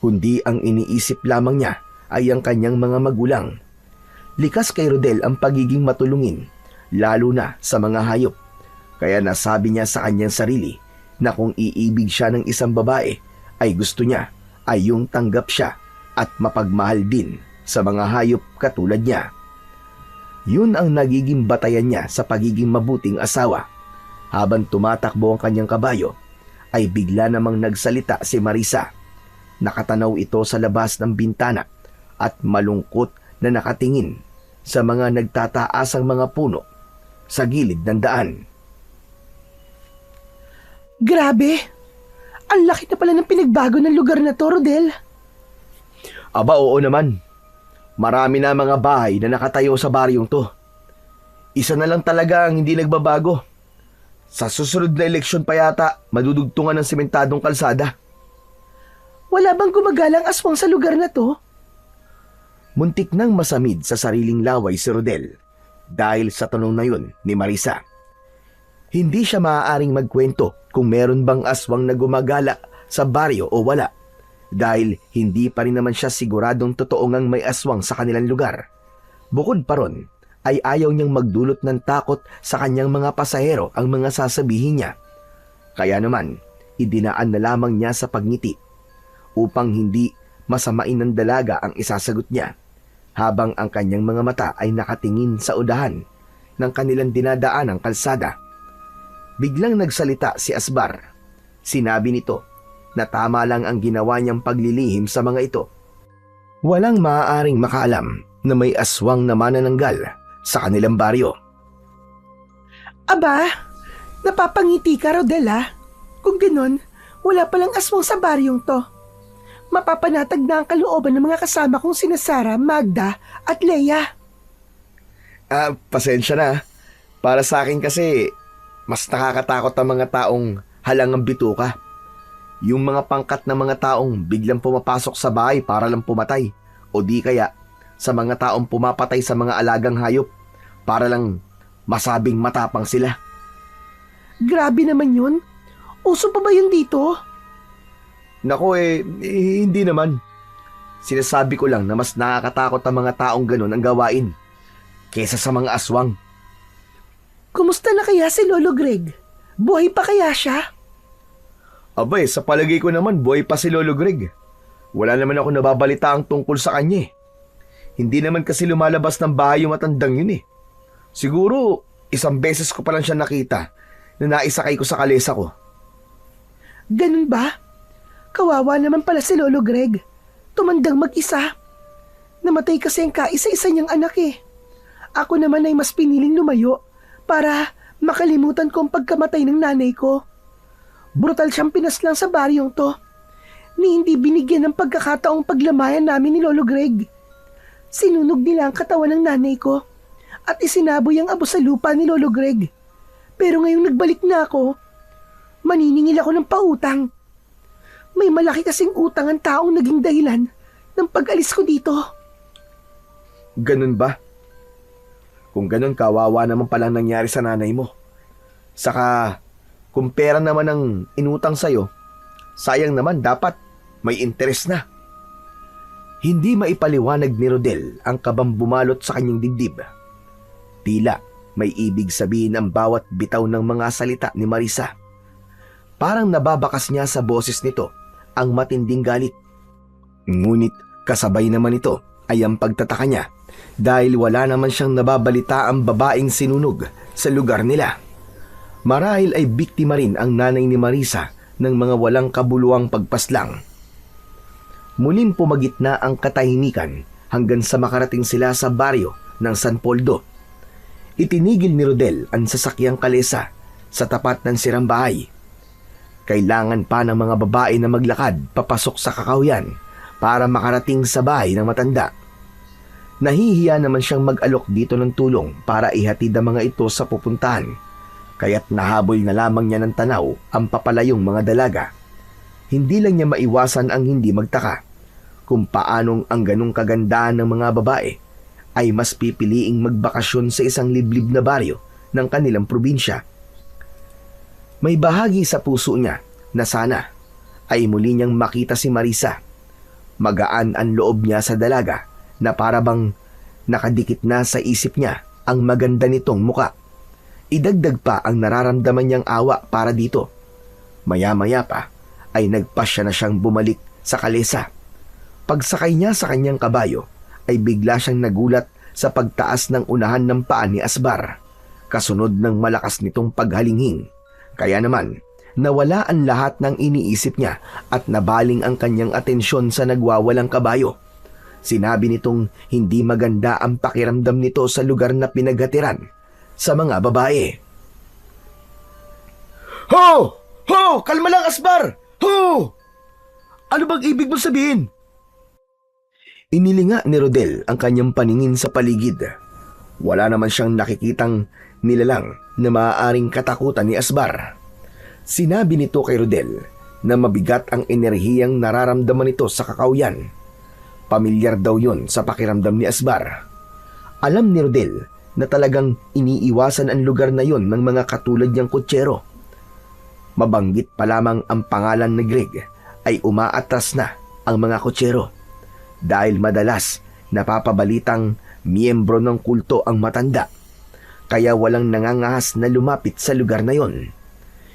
kundi ang iniisip lamang niya ay ang kanyang mga magulang. Likas kay Rodel ang pagiging matulungin, lalo na sa mga hayop. Kaya nasabi niya sa kanyang sarili na kung iibig siya ng isang babae, ay gusto niya ay yung tanggap siya at mapagmahal din sa mga hayop katulad niya. Yun ang nagiging batayan niya sa pagiging mabuting asawa. Habang tumatakbo ang kanyang kabayo, ay bigla namang nagsalita si Marisa. Nakatanaw ito sa labas ng bintana at malungkot na nakatingin sa mga nagtataasang mga puno sa gilid ng daan. Grabe! Ang laki na pala ng pinagbago ng lugar na to, Rodel. Aba, oo naman. Marami na mga bahay na nakatayo sa baryong to. Isa na lang talaga ang hindi nagbabago. Sa susunod na eleksyon pa yata, madudugtungan ng sementadong kalsada. Wala bang gumagalang aswang sa lugar na to? Muntik nang masamid sa sariling laway si Rodel dahil sa tanong na yun ni Marisa. Hindi siya maaaring magkwento kung meron bang aswang na gumagala sa baryo o wala dahil hindi pa rin naman siya siguradong totoo ngang may aswang sa kanilang lugar. Bukod pa ron, ay ayaw niyang magdulot ng takot sa kanyang mga pasahero ang mga sasabihin niya. Kaya naman, idinaan na lamang niya sa pagngiti upang hindi masamain ng dalaga ang isasagot niya habang ang kanyang mga mata ay nakatingin sa udahan ng kanilang dinadaanang kalsada. Biglang nagsalita si Asbar. Sinabi nito na tama lang ang ginawa niyang paglilihim sa mga ito. Walang maaaring makaalam na may aswang na manananggal sa kanilang baryo. Aba, napapangiti ka, Rodel, ah. Kung ganon, wala palang aswang sa baryong to. Mapapanatag na ang kalooban ng mga kasama kong sina Sarah, Magda at Leia. Pasensya na. Para sa akin kasi, mas nakakatakot ang mga taong halangang bituka. Yung mga pangkat na mga taong biglang pumapasok sa bahay para lang pumatay o di kaya sa mga taong pumapatay sa mga alagang hayop para lang masabing matapang sila. Grabe naman yun. Uso pa ba yun dito? Nako hindi naman. Sinasabi ko lang na mas nakakatakot ang mga taong ganun ang gawain kesa sa mga aswang. Kumusta na kaya si Lolo Greg? Buhay pa kaya siya? Abay, sa palagay ko naman buhay pa si Lolo Greg. Wala naman ako nababalita ang tungkol sa kanya eh. Hindi naman kasi lumalabas ng bahay yung matandang yun eh. Siguro, isang beses ko pa lang siya nakita na naisakay ko sa kalesa ko. Ganun ba? Kawawa naman pala si Lolo Greg. Tumandang mag-isa. Namatay kasi ang kaisa-isa niyang anak eh. Ako naman ay mas piniling lumayo para makalimutan ko ang pagkamatay ng nanay ko. Brutal siyang pinaslang sa baryong to. Ni hindi binigyan ng pagkakataong paglamayan namin ni Lolo Greg. Sinunog nila ang katawan ng nanay ko at isinaboy ang abo sa lupa ni Lolo Greg. Pero ngayong nagbalik na ako, maniningil ako ng pautang. May malaki kasing utang ang taong naging dahilan ng pag-alis ko dito. Ganun ba? Kung ganun, kawawa naman palang nangyari sa nanay mo. Saka, kung pera naman ang inutang sa'yo, sayang naman dapat may interes na. Hindi maipaliwanag ni Rodel ang kabang bumalot sa kanyang dibdib. Tila may ibig sabihin ang bawat bitaw ng mga salita ni Marisa. Parang nababakas niya sa boses nito ang matinding galit. Ngunit kasabay naman ito ay ang pagtataka niya dahil wala naman siyang nababalita ang babaeng sinunog sa lugar nila. Marahil ay biktima rin ang nanay ni Marisa ng mga walang kabuluhang pagpaslang. Muling pumagitna ang katahimikan hanggang sa makarating sila sa baryo ng San Poldo. Itinigil ni Rodel ang sasakyang kalesa sa tapat ng sirang bahay. Kailangan pa ng mga babae na maglakad papasok sa kakawyan para makarating sa bahay ng matanda. Nahihiya naman siyang mag-alok dito ng tulong para ihatid ang mga ito sa pupuntahan, kaya't nahabol na lamang niya ng tanaw ang papalayong mga dalaga. Hindi lang niya maiwasan ang hindi magtaka kung paanong ang ganong kagandahan ng mga babae ay mas pipiliing magbakasyon sa isang liblib na baryo ng kanilang probinsya. May bahagi sa puso niya na sana ay muli niyang makita si Marisa. Magaan ang loob niya sa dalaga na parabang nakadikit na sa isip niya ang maganda nitong muka. Idagdag pa ang nararamdaman niyang awa para dito. Maya-maya pa ay nagpasya na siyang bumalik sa kalesa. Pagsakay niya sa kanyang kabayo ay bigla siyang nagulat sa pagtaas ng unahan ng paa ni Asbar, kasunod ng malakas nitong paghalinghing. Kaya naman, nawala ang lahat ng iniisip niya at nabaling ang kanyang atensyon sa nagwawalang kabayo. Sinabi nitong hindi maganda ang pakiramdam nito sa lugar na pinaghatiran sa mga babae. Ho! Ho! Kalma lang, Asbar! Ho! Ano bang ibig mo sabihin? Inilinga ni Rodel ang kanyang paningin sa paligid. Wala naman siyang nakikitang nilalang na maaaring katakutan ni Asbar. Sinabi nito kay Rodel na mabigat ang enerhiyang nararamdaman nito sa kakawyan. Pamilyar daw yun sa pakiramdam ni Asbar. Alam ni Rodel na talagang iniiwasan ang lugar na yon ng mga katulad niyang kutsero. Mabanggit pa lamang ang pangalan ni Greg ay umaatras na ang mga kutsero dahil madalas napapabalitang miyembro ng kulto ang matanda, kaya walang nangangahas na lumapit sa lugar na yon.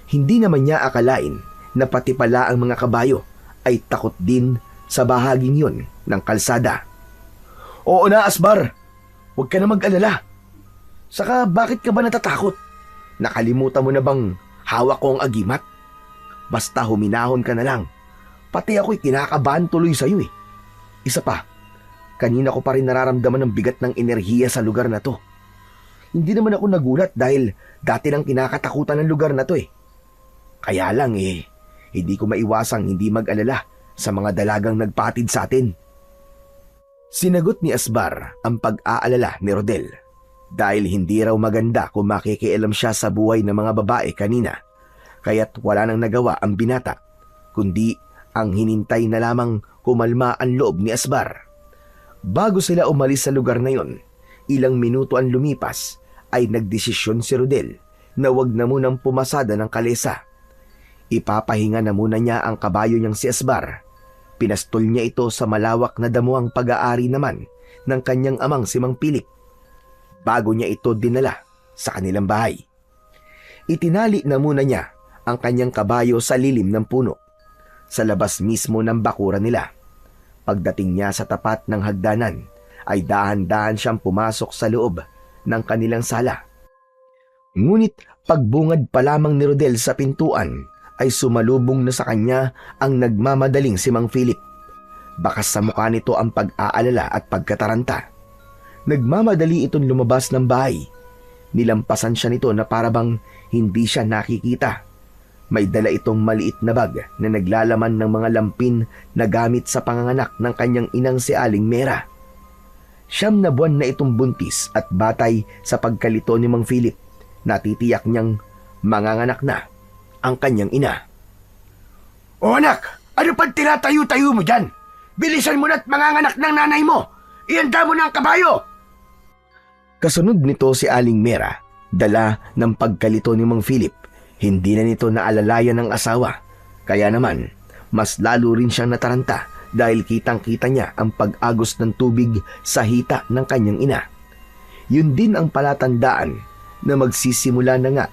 Hindi naman niya akalain na pati pala ang mga kabayo ay takot din sa bahaging yon ng kalsada. Oo na, Asbar. Huwag ka na mag-alala. Saka bakit ka ba natatakot? Nakalimutan mo na bang hawak ko ang agimat? Basta huminahon ka na lang. Pati ako'y kinakabahan tuloy sa'yo eh. Isa pa, kanina ko pa rin nararamdaman ang bigat ng enerhiya sa lugar na to. Hindi naman ako nagulat dahil dati nang kinakatakutan ng lugar na to eh. Kaya lang hindi ko maiwasang hindi mag-alala sa mga dalagang nagpatid sa atin. Sinagot ni Asbar ang pag-aalala ni Rodel dahil hindi raw maganda kung makikialam siya sa buhay ng mga babae kanina, kaya't wala nang nagawa ang binata, kundi ang hinintay na lamang kumalma ang loob ni Asbar. Bago sila umalis sa lugar na yon, ilang minuto ang lumipas ay nagdesisyon si Rodel na wag na munang pumasada ng kalesa. Ipapahinga na muna niya ang kabayo niyang si Esbar. Pinastol niya ito sa malawak na damuang pag-aari naman ng kanyang amang si Mang Philip. Bago niya ito dinala sa kanilang bahay. Itinali na muna niya ang kanyang kabayo sa lilim ng puno, sa labas mismo ng bakuran nila. Pagdating niya sa tapat ng hagdanan, ay dahan-dahan siyang pumasok sa loob ng kanilang sala. Ngunit pagbungad pa lamang ni Rodel sa pintuan, ay sumalubong na sa kanya ang nagmamadaling si Mang Philip. Bakas sa mukha nito ang pag-aalala at pagkataranta. Nagmamadali itong lumabas ng bahay. Nilampasan siya nito na parabang hindi siya nakikita. May dala itong maliit na bag na naglalaman ng mga lampin na gamit sa panganganak ng kanyang inang si Aling Mera. 9 na buwan na itong buntis at batay sa pagkalito ni Mang Philip. Natitiyak niyang manganganak na ang kanyang ina. O anak, ano pang tinatayo-tayo mo dyan? Bilisan mo na't manganganak ng nanay mo! Ihanda mo na ang kabayo! Kasunod nito si Aling Mera, dala ng pagkalito ni Mang Philip. Hindi na nito naalalayan ng asawa. Kaya naman, mas lalo rin siyang nataranta dahil kitang-kita niya ang pag-agos ng tubig sa hita ng kanyang ina. Yun din ang palatandaan na magsisimula na nga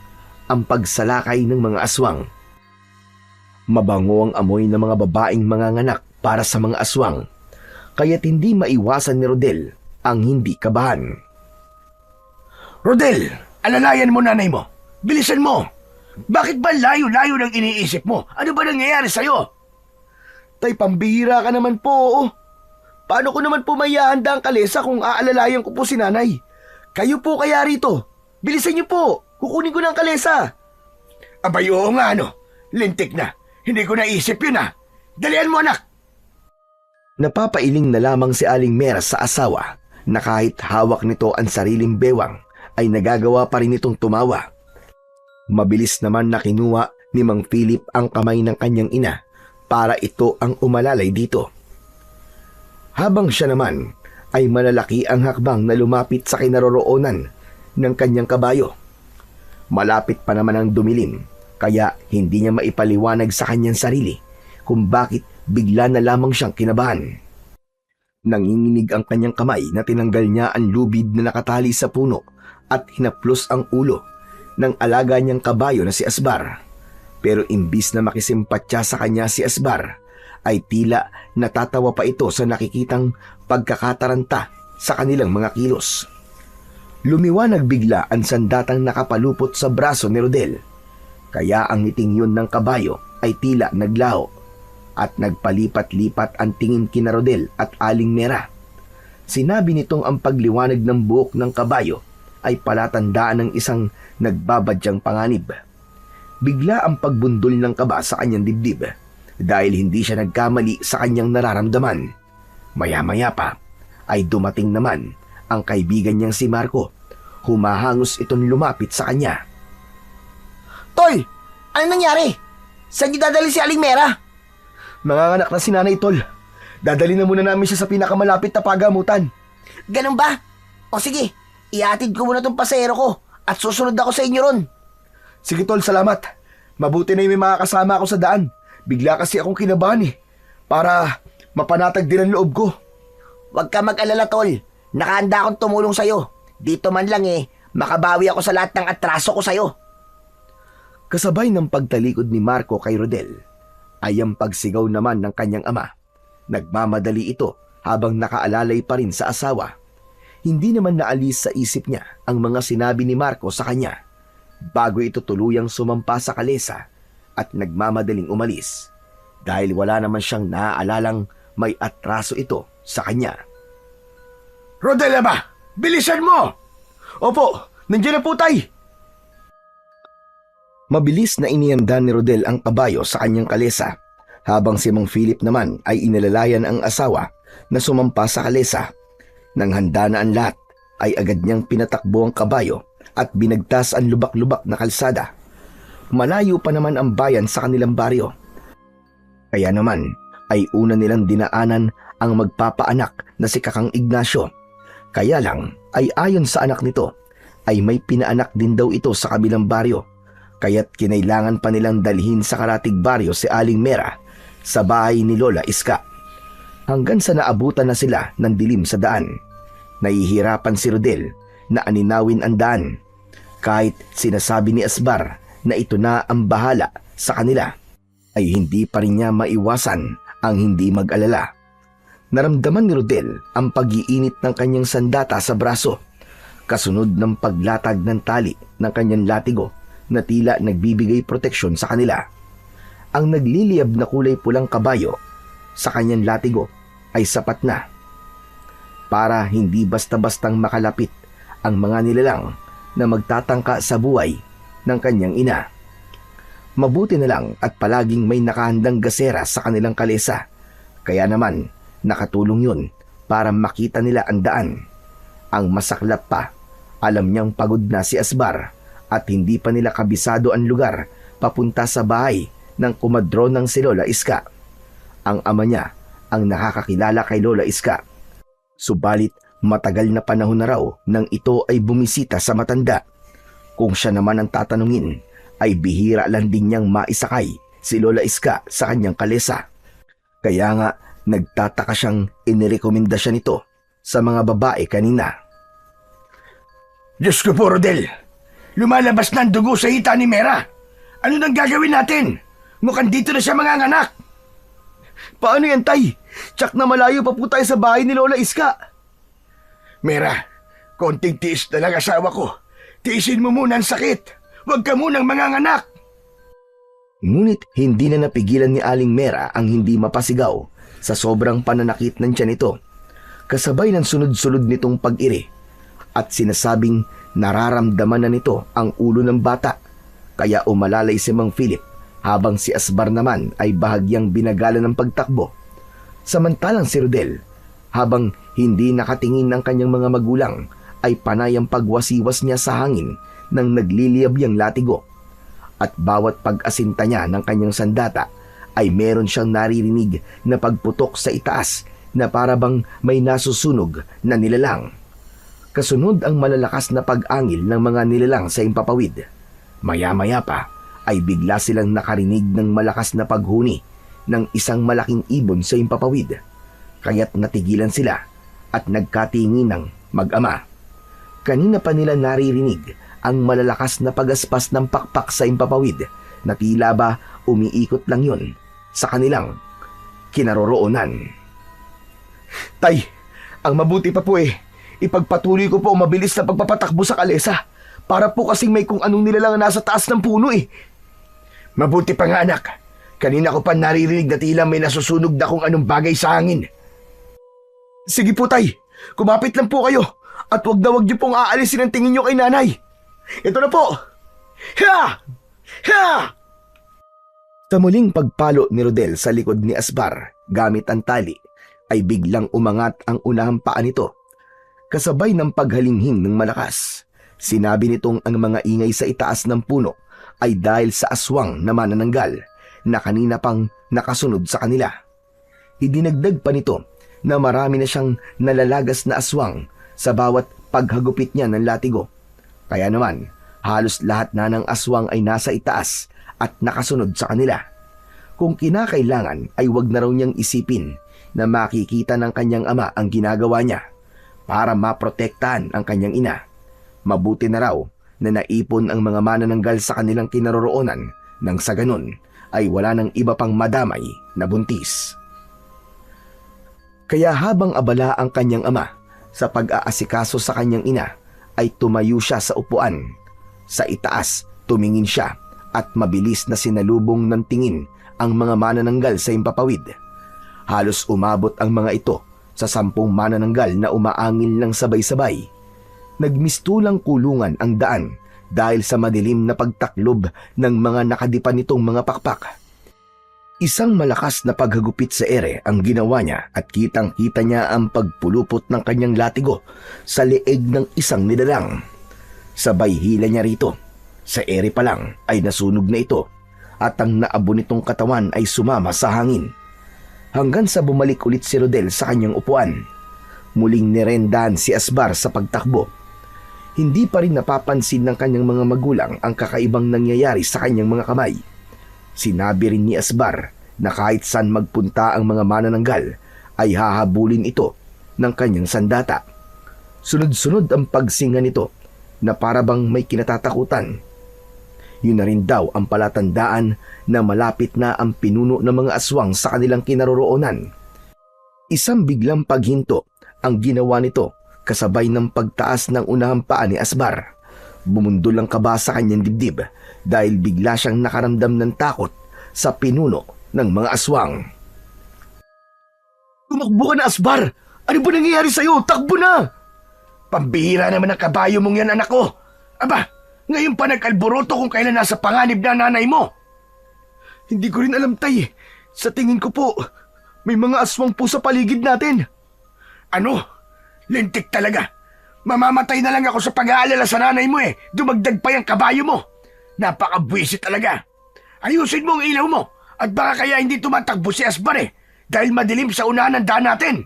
ang pagsalakay ng mga aswang. Mabango ang amoy ng mga babaeng manganganak para sa mga aswang, kaya't hindi maiwasan ni Rodel ang hindi kabahan. Rodel, alalayan mo nanay mo. Bilisan mo! Bakit ba layo-layo ng iniisip mo? Ano ba nangyayari sa'yo? Tay, pambihira ka naman po. Paano ko naman po maihahanda ang kalesa kung aalalayan ko po si nanay? Kayo po kaya rito. Bilisan niyo po. Kukunin ko na ang kalesa. Abay, oo nga ano. Lintik na. Hindi ko naisip yun ah. Dalian mo anak. Napapailing na lamang si Aling Mera sa asawa na kahit hawak nito ang sariling bewang ay nagagawa pa rin itong tumawa. Mabilis naman na kinuha ni Mang Philip ang kamay ng kanyang ina para ito ang umalalay dito. Habang siya naman ay malalaki ang hakbang na lumapit sa kinaroroonan ng kanyang kabayo. Malapit pa naman ang dumilim, kaya hindi niya maipaliwanag sa kanyang sarili kung bakit bigla na lamang siyang kinabahan. Nanginginig ang kanyang kamay na tinanggal niya ang lubid na nakatali sa puno at hinaplos ang ulo ng alaga niyang kabayo na si Asbar. Pero imbis na makisimpatya sa kanya si Asbar, ay tila natatawa pa ito sa nakikitang pagkakataranta sa kanilang mga kilos. Lumiwanag bigla ang sandatang nakapalupot sa braso ni Rodel, kaya ang ngiting yun ng kabayo ay tila naglaho at nagpalipat-lipat ang tingin kina Rodel at Aling Mera. Sinabi nitong ang pagliwanag ng buhok ng kabayo ay palatandaan ng isang nagbabadyang panganib. Bigla ang pagbundol ng kaba sa kanyang dibdib dahil hindi siya nagkamali sa kanyang nararamdaman. Maya-maya pa ay dumating naman ang kaibigan niyang si Marco. Humahangos itong lumapit sa kanya. Tol, ano nangyari? Saan niyo dadali si Aling Mera? Manganganak na si Nanay Tol. Dadali na muna namin siya sa pinakamalapit na pagamutan. Ganun ba? O sige, ihatid ko muna tong pasahero ko at susunod ako sa inyo ron. Sige Tol, salamat. Mabuti na yung may makakasama ako sa daan. Bigla kasi akong kinabahan para mapanatag din ang loob ko. Huwag ka mag-alala Tol. Nakahanda akong tumulong sa'yo. Dito man lang makabawi ako sa lahat ng atraso ko sa'yo. Kasabay ng pagtalikod ni Marco kay Rodel ay ang pagsigaw naman ng kanyang ama. Nagmamadali ito habang nakaalalay pa rin sa asawa. Hindi naman naalis sa isip niya ang mga sinabi ni Marco sa kanya bago ito tuluyang sumampa sa kalesa at nagmamadaling umalis dahil wala naman siyang naaalalang may atraso ito sa kanya. Rodel ba? Bilisan mo! Opo, nandiyan na po tay! Mabilis na inihanda ni Rodel ang kabayo sa kanyang kalesa habang si Mang Philip naman ay inalalayan ang asawa na sumampa sa kalesa. Nang handa na ang lahat ay agad niyang pinatakbo ang kabayo at binagtas ang lubak-lubak na kalsada. Malayo pa naman ang bayan sa kanilang baryo. Kaya naman ay una nilang dinaanan ang magpapaanak na si Kakang Ignacio. Kaya lang ay ayon sa anak nito ay may pinaanak din daw ito sa kabilang baryo, kaya't kinailangan pa nilang dalhin sa karatig baryo si Aling Mera sa bahay ni Lola Iska. Hanggang sa naabutan na sila ng dilim sa daan, nahihirapan si Rodel na aninawin ang daan. Kahit sinasabi ni Asbar na ito na ang bahala sa kanila, ay hindi pa rin niya maiwasan ang hindi mag-alala. Naramdaman ni Rodel ang pag-iinit ng kanyang sandata sa braso, kasunod ng paglatag ng tali ng kanyang latigo na tila nagbibigay proteksyon sa kanila. Ang nagliliyab na kulay pulang kabayo sa kanyang latigo ay sapat na para hindi basta-bastang makalapit ang mga nilalang na magtatangka sa buhay ng kanyang ina. Mabuti na lang at palaging may nakahandang gasera sa kanilang kalesa, kaya naman nakatulong yun para makita nila ang daan. Ang masaklap pa, alam niyang pagod na si Asbar at hindi pa nila kabisado ang lugar papunta sa bahay ng kumadron ng si Lola Iska. Ang ama niya ang nakakakilala kay Lola Iska. Subalit matagal na panahon na raw nang ito ay bumisita sa matanda. Kung siya naman ang tatanungin, ay bihira lang din niyang maisakay si Lola Iska sa kanyang kalesa. Kaya nga nagtataka siyang inirekomenda siya nito sa mga babae kanina. Diyos ko po, Rodel. Lumalabas na ang dugo sa hita ni Mera. Ano nang gagawin natin? Mukhang dito na siya manganganak. Paano yan, Tay? Tsak na malayo pa po tayo sa bahay ni Lola Iska. Mera, konting tiis na lang asawa ko. Tiisin mo muna ang sakit. Huwag ka munang manganganak. Ngunit hindi na napigilan ni Aling Mera ang hindi mapasigaw sa sobrang pananakit ng tiyan nito, kasabay ng sunod-sunod nitong pag-iri, at sinasabing nararamdaman na nito ang ulo ng bata, kaya umalalay si Mang Philip habang si Asbar naman ay bahagyang binagala ng pagtakbo. Samantalang si Rodel, habang hindi nakatingin ng kanyang mga magulang, ay panayang pagwasiwas niya sa hangin ng nagliliyab-yang latigo. At bawat pag-asinta niya ng kanyang sandata ay meron siyang naririnig na pagputok sa itaas na parabang may nasusunog na nilalang. Kasunod ang malalakas na pag-angil ng mga nilalang sa impapawid. Maya-maya pa ay bigla silang nakarinig ng malakas na paghuni ng isang malaking ibon sa impapawid. Kaya't natigilan sila at nagkatingin ng mag-ama. Kanina pa nila naririnig ang malalakas na pagaspas ng pakpak sa impapawid na tila ba umiikot lang yun sa kanilang kinaroroonan. Tay, ang mabuti pa po ipagpatuloy ko po ang mabilis na pagpapatakbo sa kalesa para po kasing may kung anong nilalang nasa taas ng puno Mabuti pa nga, anak. Kanina ko pa naririnig na tila may nasusunog na kung anong bagay sa hangin. Sige po, Tay. Kumapit lang po kayo at wag niyo pong aalisin ang tingin niyo kay nanay. Ito na po! Ha! Ha! Sa muling pagpalo ni Rodel sa likod ni Asbar gamit ang tali, ay biglang umangat ang unahang paa nito. Kasabay ng paghalinghing ng malakas, sinabi nitong ang mga ingay sa itaas ng puno ay dahil sa aswang na manananggal na kanina pang nakasunod sa kanila. Idinagdag pa nito na marami na siyang nalalagas na aswang sa bawat paghagupit niya ng latigo. Kaya naman, halos lahat na ng aswang ay nasa itaas at nakasunod sa kanila. Kung kinakailangan ay wag na raw niyang isipin na makikita ng kanyang ama ang ginagawa niya para maprotektahan ang kanyang ina. Mabuti na raw na naipon ang mga manananggal sa kanilang kinaroroonan nang sa ganun ay wala nang iba pang madamay na buntis. Kaya habang abala ang kanyang ama sa pag-aasikaso sa kanyang ina, ay tumayo siya sa upuan. Sa itaas, tumingin siya at mabilis na sinalubong ng tingin ang mga manananggal sa impapawid. Halos umabot ang mga ito sa 10 manananggal na umaangil ng sabay-sabay. Nagmistulang kulungan ang daan dahil sa madilim na pagtaklob ng mga nakadipan nitong mga pakpak. Isang malakas na paghagupit sa ere ang ginawa niya at kitang-kita niya ang pagpulupot ng kanyang latigo sa leeg ng isang nilalang. Sabay hila niya rito. Sa ere pa lang ay nasunog na ito at ang naabo nitong katawan ay sumama sa hangin. hanggang sa bumalik ulit si Rodel sa kanyang upuan. Muling nirendahan si Asbar sa pagtakbo. Hindi pa rin napapansin ng kanyang mga magulang ang kakaibang nangyayari sa kanyang mga kamay. Sinabi rin ni Asbar na kahit saan magpunta ang mga manananggal ay hahabulin ito ng kanyang sandata. Sunod-sunod ang pagsinga nito na parabang may kinatatakutan. Yun na rin daw ang palatandaan na malapit na ang pinuno ng mga aswang sa kanilang kinaroroonan. Isang biglang paghinto ang ginawa nito kasabay ng pagtaas ng unahang paa ni Asbar. Bumundol ang kaba sa kanyang dibdib dahil bigla siyang nakaramdam ng takot sa pinuno ng mga aswang. "Tumakbo ka na, Asbar! Ano ba nangyayari sa'yo? Takbo na!" Pambihira naman ang kabayo mong yan, anak ko. Aba, ngayon pa nag-alboroto kung kailan nasa panganib na nanay mo. "Hindi ko rin alam, tay. Sa tingin ko po, may mga aswang po sa paligid natin." Ano? Lintik talaga. Mamamatay na lang ako sa pag-aalala sa nanay mo eh. Dumagdag pa yung kabayo mo. Napakabwisit talaga. Ayusin mo ang ilaw mo at baka kaya hindi tumatakbo si Asbar eh dahil madilim sa unahan ng daan natin.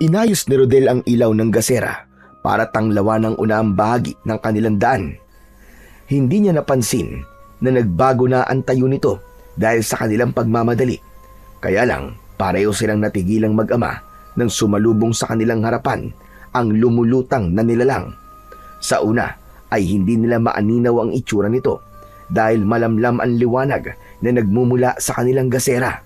Inayos ni Rodel ang ilaw ng gasera para tanglawan ang unahang bahagi ng kanilang daan. Hindi niya napansin na nagbago na ang tayo nito dahil sa kanilang pagmamadali. Kaya lang, pareho silang natigilang mag-ama nang sumalubong sa kanilang harapan ang lumulutang na nilalang. Sa una ay hindi nila maaninaw ang itsura nito dahil malamlam ang liwanag na nagmumula sa kanilang gasera.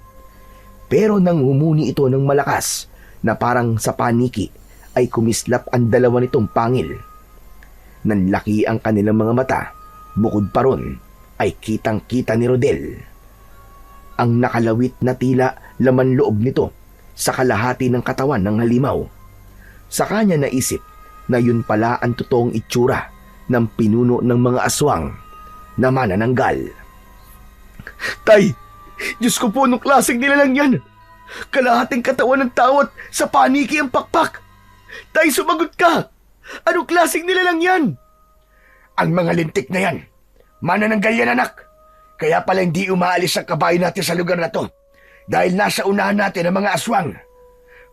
Pero nang humuni ito ng malakas na parang sa paniki, ay kumislap ang dalawa nitong pangil. Nanlaki ang kanilang mga mata, bukod pa ron ay kitang-kita ni Rodel ang nakalawit na tila laman loob nito sa kalahati ng katawan ng halimaw. Sa kanya naisip na yun pala ang totoong itsura ng pinuno ng mga aswang na manananggal. "Tay, Diyos ko po, anong klaseng nilalang yan? Kalahating katawan ng tao at sa paniki ang pakpak. Tay, sumagot ka! Anong klaseng nilalang yan?" Ang mga lintik na yan, manananggal yan, anak. Kaya pala hindi umaalis ang kabayo natin sa lugar na to dahil nasa unahan natin ang mga aswang.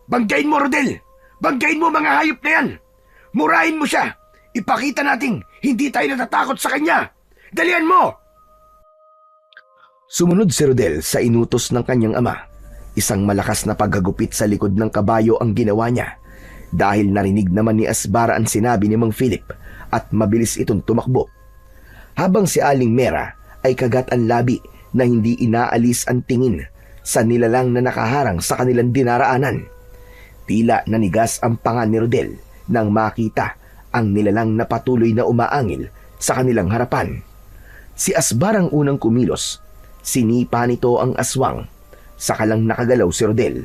Banggain mo, Rodel! Banggain mo mga hayop na yan! Murahin mo siya! Ipakita nating hindi tayo natatakot sa kanya! Dalian mo! Sumunod si Rodel sa inutos ng kanyang ama. Isang malakas na paghagupit sa likod ng kabayo ang ginawa niya dahil narinig naman ni Asbar ang sinabi ni Mang Philip at mabilis itong tumakbo. Habang si Aling Mera ay kagat ang labi na hindi inaalis ang tingin sa nilalang na nakaharang sa kanilang dinaraanan. Tila nanigas ang panga ni Rodel nang makita ang nilalang na patuloy na umaangil sa kanilang harapan. Si Asbar ang unang kumilos. Sinipa nito ang aswang. Saka lang nakagalaw si Rodel.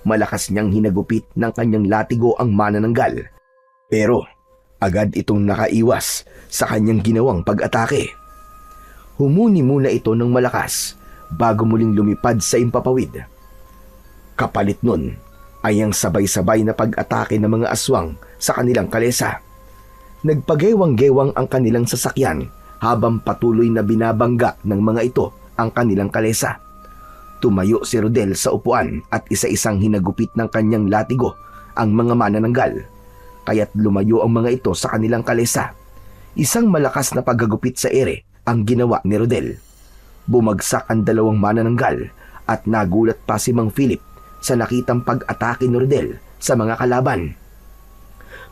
Malakas niyang hinagupit ng kanyang latigo ang manananggal. Pero agad itong nakaiwas sa kanyang ginawang pag-atake. Humuni muna ito ng malakas bago muling lumipad sa impapawid. Kapalit nun ay ang sabay-sabay na pag-atake ng mga aswang sa kanilang kalesa. Nagpagewang-gewang ang kanilang sasakyan habang patuloy na binabangga ng mga ito ang kanilang kalesa. Tumayo si Rodel sa upuan at isa-isang hinagupit ng kanyang latigo ang mga manananggal. Kaya't lumayo ang mga ito sa kanilang kalesa. Isang malakas na paghagupit sa ere ang ginawa ni Rodel. Bumagsak ang dalawang manananggal at nagulat pa si Mang Philip sa nakitang pag-atake ni Rodel sa mga kalaban.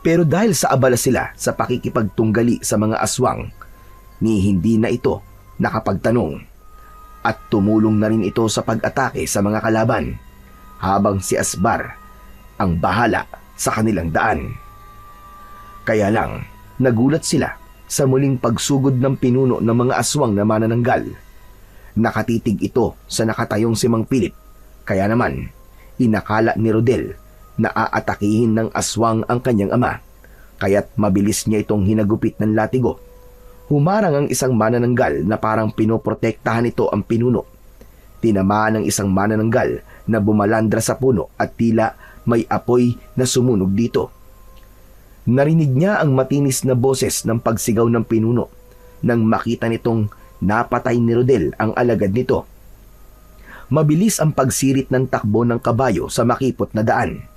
Pero dahil sa abala sila sa pakikipagtunggali sa mga aswang, ni hindi na ito nakapagtanong. At tumulong na rin ito sa pag-atake sa mga kalaban, habang si Asbar ang bahala sa kanilang daan. Kaya lang, nagulat sila sa muling pagsugod ng pinuno ng mga aswang na manananggal. Nakatitig ito sa nakatayong si Mang Philip, kaya naman inakala ni Rodel na aatakihin ng aswang ang kanyang ama, kaya't mabilis niya itong hinagupit ng latigo. Humarang ang isang manananggal na parang pinoprotektahan ito ang pinuno. Tinamaan ng isang manananggal na bumalandra sa puno at tila may apoy na sumunog dito. Narinig niya ang matinis na boses ng pagsigaw ng pinuno nang makita nitong napatay ni Rodel ang alagad nito. Mabilis ang pagsirit ng takbo ng kabayo sa makipot na daan.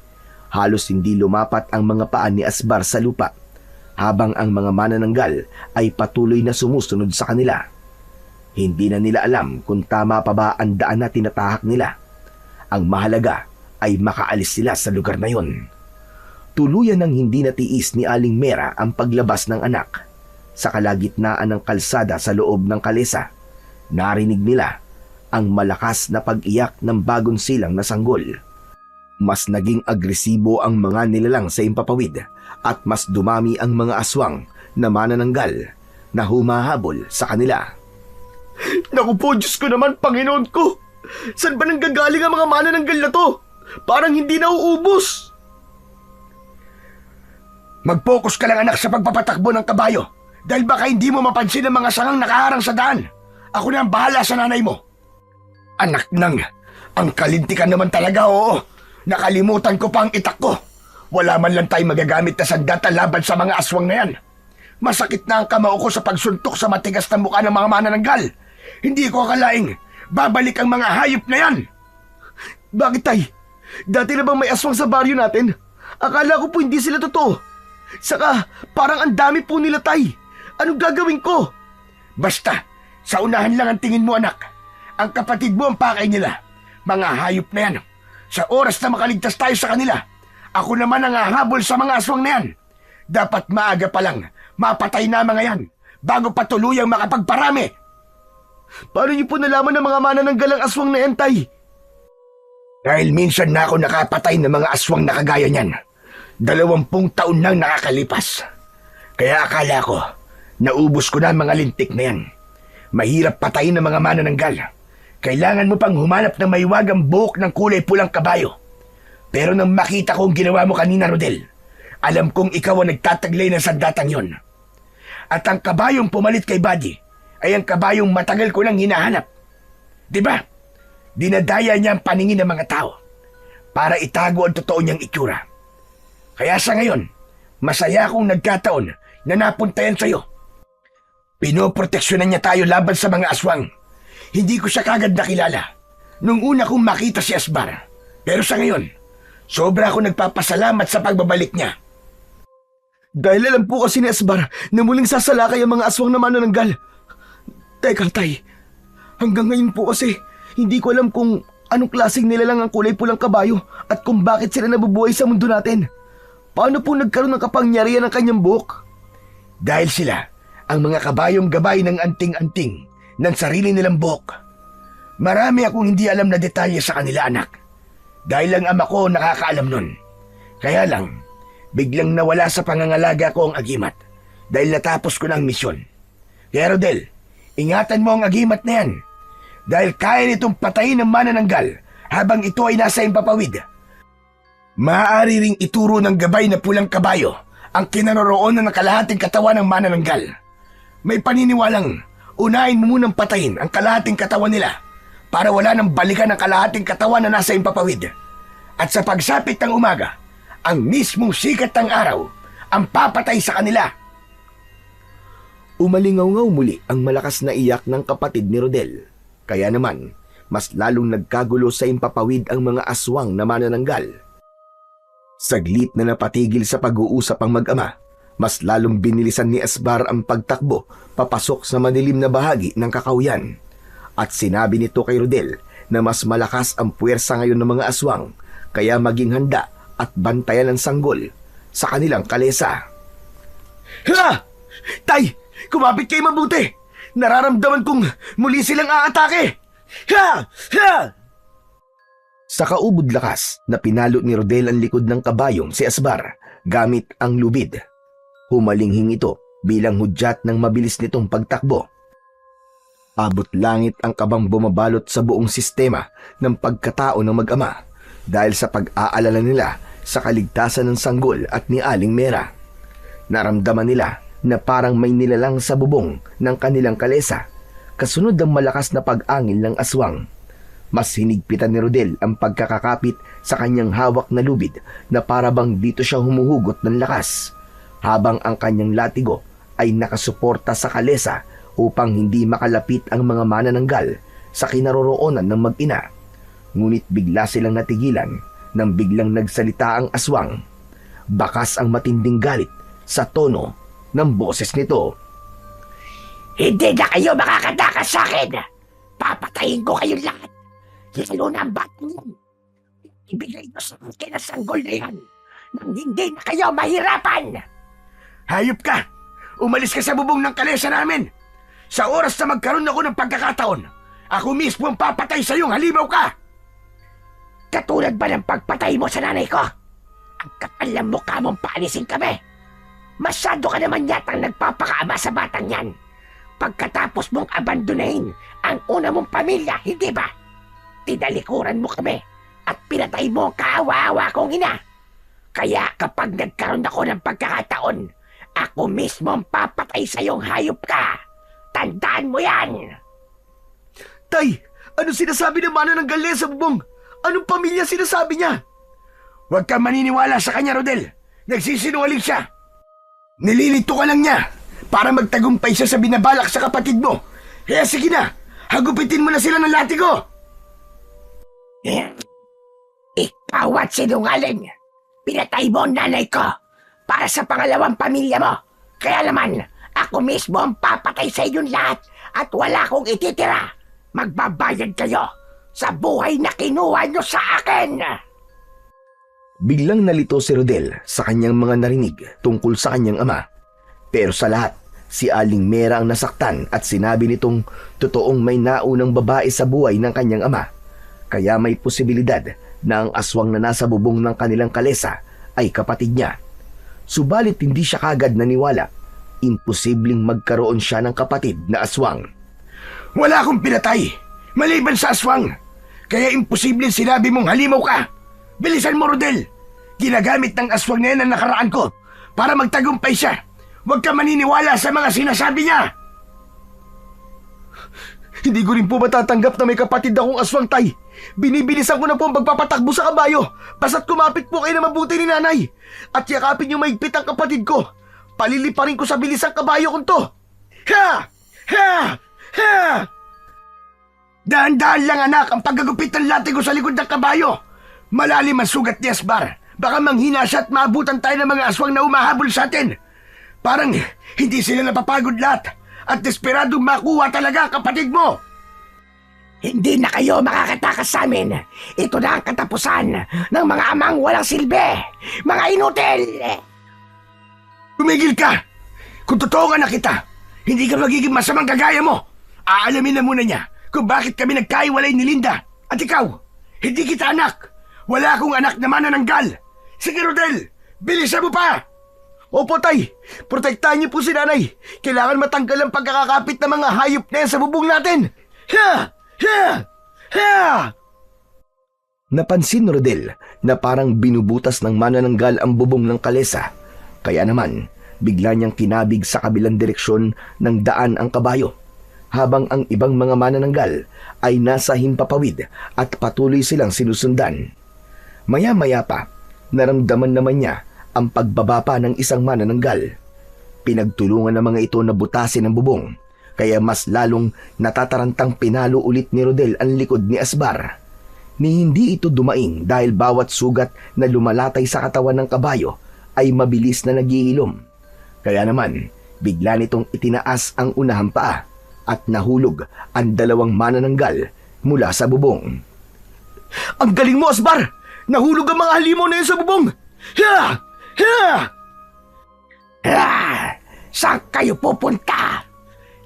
Halos hindi lumapat ang mga paa ni Asbar sa lupa, habang ang mga manananggal ay patuloy na sumusunod sa kanila. Hindi na nila alam kung tama pa ba ang daan na tinatahak nila. Ang mahalaga ay makaalis sila sa lugar na yon. Tuluyan ng hindi natiis ni Aling Mera ang paglabas ng anak. Sa kalagitnaan ng kalsada sa loob ng kalesa, narinig nila ang malakas na pag-iyak ng bagong silang na sanggol. Mas naging agresibo ang mga nilalang sa Impapawid at mas dumami ang mga aswang na manananggal na humahabol sa kanila. Naku po, Diyos ko naman, Panginoon ko! Saan ba nanggagaling ang mga manananggal na to? Parang hindi nauubos. Mag-focus ka lang, anak, sa pagpapatakbo ng kabayo dahil baka hindi mo mapansin ang mga sangang nakaharang sa daan. Ako na ang bahala sa nanay mo. Anak nang, ang kalintikan naman talaga, oo. Nakalimutan ko pa ang itak ko. Wala man lang tayo magagamit na sandata laban sa mga aswang na yan. Masakit na ang kamao ko sa pagsuntok sa matigas na mukha ng mga manananggal. Hindi ko akalaing babalik ang mga hayop na yan. Bakit, tay? Dati na bang may aswang sa baryo natin? Akala ko po hindi sila totoo. Saka, parang ang dami po nila, tay. Anong gagawin ko? Basta, sa unahan lang ang tingin mo, anak. Ang kapatid mo ang pakay nila. Mga hayop na yan. Sa oras na makaligtas tayo sa kanila, ako naman ang hahabol sa mga aswang na yan. Dapat maaga pa lang, mapatay na mga yan, bago pa tuluyang makapagparami. Paano niyo po nalaman ng mga manananggalang aswang na yan, tay? Dahil minsan na ako nakapatay ng mga aswang na kagaya niyan. 20 taon nang nakakalipas. Kaya akala ko, naubos ko na ang mga lintik na yan. Mahirap patayin ng mga manananggal. Kailangan mo pang humanap ng maiwagang buhok ng kulay pulang kabayo. Pero nang makita ko ang ginawa mo kanina, Rodel, alam kong ikaw ang nagtataglay ng sandatang yon. At ang kabayong pumalit kay Buddy ay ang kabayong matagal ko nang hinahanap. Diba? Dinadaya niya ang paningin ng mga tao para itago ang totoo niyang itsura. Kaya sa ngayon, masaya akong nagkataon na napuntayan sa'yo. Pinoproteksyonan niya tayo laban sa mga aswang. Hindi ko siya kagad nakilala nung una kong makita si Asbar. Pero sa ngayon, sobra akong nagpapasalamat sa pagbabalik niya. Dahil alam po kasi ni Asbar na muling sasalakay ang mga aswang na manananggal. Teka, tay. Hanggang ngayon po kasi, hindi ko alam kung anong klaseng nilalang ang kulay pulang kabayo at kung bakit sila nabubuhay sa mundo natin. Paano po nagkaroon ng kapangyarihan ng kanyang buhok? Dahil sila, ang mga kabayong gabay ng anting-anting ng sarili nilang buhok. Marami akong hindi alam na detalye sa kanila, anak. Dahil lang ama ko nakakaalam nun. Kaya lang, biglang nawala sa pangangalaga ko ang agimat dahil natapos ko na ang misyon. Kaya Rodel, ingatan mo ang agimat na yan. Dahil kaya nitong patayin ng manananggal habang ito ay nasa Impapawid. Maaari ring ituro ng gabay na pulang kabayo ang kinaroroonan ng kalahating katawan ng manananggal. May paniniwalang unahin mo munang patayin ang kalahating katawan nila para wala nang balikan ang kalahating katawan na nasa Impapawid. At sa pagsapit ng umaga, ang mismong sikat ng araw ang papatay sa kanila. Umalingaw-ngaw muli ang malakas na iyak ng kapatid ni Rodel. Kaya naman, mas lalong nagkagulo sa Impapawid ang mga aswang na manananggal. Saglit na napatigil sa pag-uusap ang mag-ama, mas lalong binilisan ni Asbar ang pagtakbo papasok sa madilim na bahagi ng kakawyan. At sinabi nito kay Rodel na mas malakas ang puwersa ngayon ng mga aswang, kaya maging handa at bantayan ang sanggol sa kanilang kalesa. Ha! Tay! Kumapit kayo mabuti! Nararamdaman kong muli silang aatake! Ha! Ha! Sa kaubod lakas na pinalo ni Rodel ang likod ng kabayong si Asbar gamit ang lubid. Humalinghing ito bilang hudyat ng mabilis nitong pagtakbo. Abot langit ang kabang bumabalot sa buong sistema ng pagkatao ng mag-ama dahil sa pag-aalala nila sa kaligtasan ng sanggol at ni Aling Mera. Naramdaman nila na parang may nilalang sa bubong ng kanilang kalesa, kasunod ng malakas na pag-angin ng aswang. Mas hinigpitan ni Rodel ang pagkakakapit sa kanyang hawak na lubid na parabang dito siya humuhugot ng lakas, habang ang kanyang latigo ay nakasuporta sa kalesa upang hindi makalapit ang mga manananggal sa kinaroroonan ng mag-ina. Ngunit bigla silang natigilan nang biglang nagsalita ang aswang. Bakas ang matinding galit sa tono ng boses nito. Hindi na kayo makakatakas sa akin! Papatayin ko kayong lahat! Lalo na ang bat niyo! Ibigay ko sa akin ang sanggol na yan nang hindi na kayo mahirapan! Hayop ka! Umalis ka sa bubong ng kalesa namin! Sa oras na magkaroon ako ng pagkakataon, ako mismo ang papatay sa iyong halimaw ka! Katulad ba ng pagpatay mo sa nanay ko? Ang kapal ng mukha mong paalisin kami! Masyado ka naman yatang nagpapakaama sa batang yan! Pagkatapos mong abandonahin ang una mong pamilya, hindi ba? Tinalikuran mo kami at pinatay mo ang kaawa-awa kong ina. Kaya kapag nagkaroon ako ng pagkakataon, ako mismo ang papatay sa iyong hayop ka. Tandaan mo yan! Tay! Ano sinasabi ng mana ng galing sa bubong? Anong pamilya sinasabi niya? Huwag kang maniniwala sa kanya, Rodel. Nagsisinungaling siya. Nililito ka lang niya para magtagumpay siya sa binabalak sa kapatid mo. Kaya sige na, hagupitin mo na sila ng latigo. Ikaw at sinungaling! Pinatay mo ang nanay ko para sa pangalawang pamilya mo. Kaya naman, ako mismo ang papatay sa inyong lahat at wala akong ititira. Magbabayad kayo sa buhay na kinuha nyo sa akin! Biglang nalito si Rodel sa kanyang mga narinig tungkol sa kanyang ama. Pero sa lahat, si Aling Mera ang nasaktan at sinabi nitong totoong may naunang babae sa buhay ng kanyang ama. Kaya may posibilidad na ang aswang na nasa bubong ng kanilang kalesa ay kapatid niya. Subalit hindi siya kagad naniwala. Imposibleng magkaroon siya ng kapatid na aswang. Wala akong pinatay, maliban sa aswang. Kaya imposibleng sinabi mong halimaw ka. Bilisan mo, Rodel. Ginagamit ng aswang na yan ang nakaraan ko para magtagumpay siya. Huwag ka maniniwala sa mga sinasabi niya. Hindi ko rin po matatanggap na may kapatid akong aswang, Tay. Binibilisan ko na po ang pagpapatakbo sa kabayo. Basta't kumapit po kayo na mabuti ni nanay. At yakapin niyo maigpit ang kapatid ko. Paliliparin ko sa bilisang kabayo kong to. Ha! Ha! Ha! Daan-daan lang, anak, ang paggagupit ng latigo sa likod ng kabayo. Malalim ang sugat ni Asbar. Baka manghina siya at maabutan tayo ng mga aswang na umahabol sa atin. Parang hindi sila napapagod lahat at desperadong makuha talaga ang kapatid mo. Hindi na kayo makakatakas sa amin. Ito na ang katapusan ng mga amang walang silbi. Mga inutil! Tumigil ka! Kung totoo nga na kita, hindi ka magiging masamang kagaya mo. Aalamin na muna niya kung bakit kami nagkaiwalay ni Linda. At ikaw, hindi kita anak. Wala akong anak na manananggal. Sige, Rodel, bilisan mo pa! Opo, Tay. Protektahan niyo po si nanay. Kailangan matanggal ang pagkakakapit ng mga hayop na yan sa bubong natin. Ha! Ha! Ha! Napansin ni Rodel na parang binubutas ng manananggal ang bubong ng kalesa. Kaya naman, bigla niyang kinabig sa kabilang direksyon ng daan ang kabayo. Habang ang ibang mga manananggal ay nasa himpapawid at patuloy silang sinusundan. Maya-maya pa, naramdaman naman niya ang pagbaba pa ng isang manananggal. Pinagtulungan ng mga ito na butasin ang bubong, kaya mas lalong natatarantang pinalo ulit ni Rodel ang likod ni Asbar. Ni hindi ito dumaing dahil bawat sugat na lumalatay sa katawan ng kabayo ay mabilis na naghihilom. Kaya naman, bigla nitong itinaas ang unahang paa at nahulog ang dalawang manananggal mula sa bubong. Ang galing mo, Asbar! Nahulog ang mga halimaw na yun sa bubong! Ha! Ha! Saan kayo pupunta?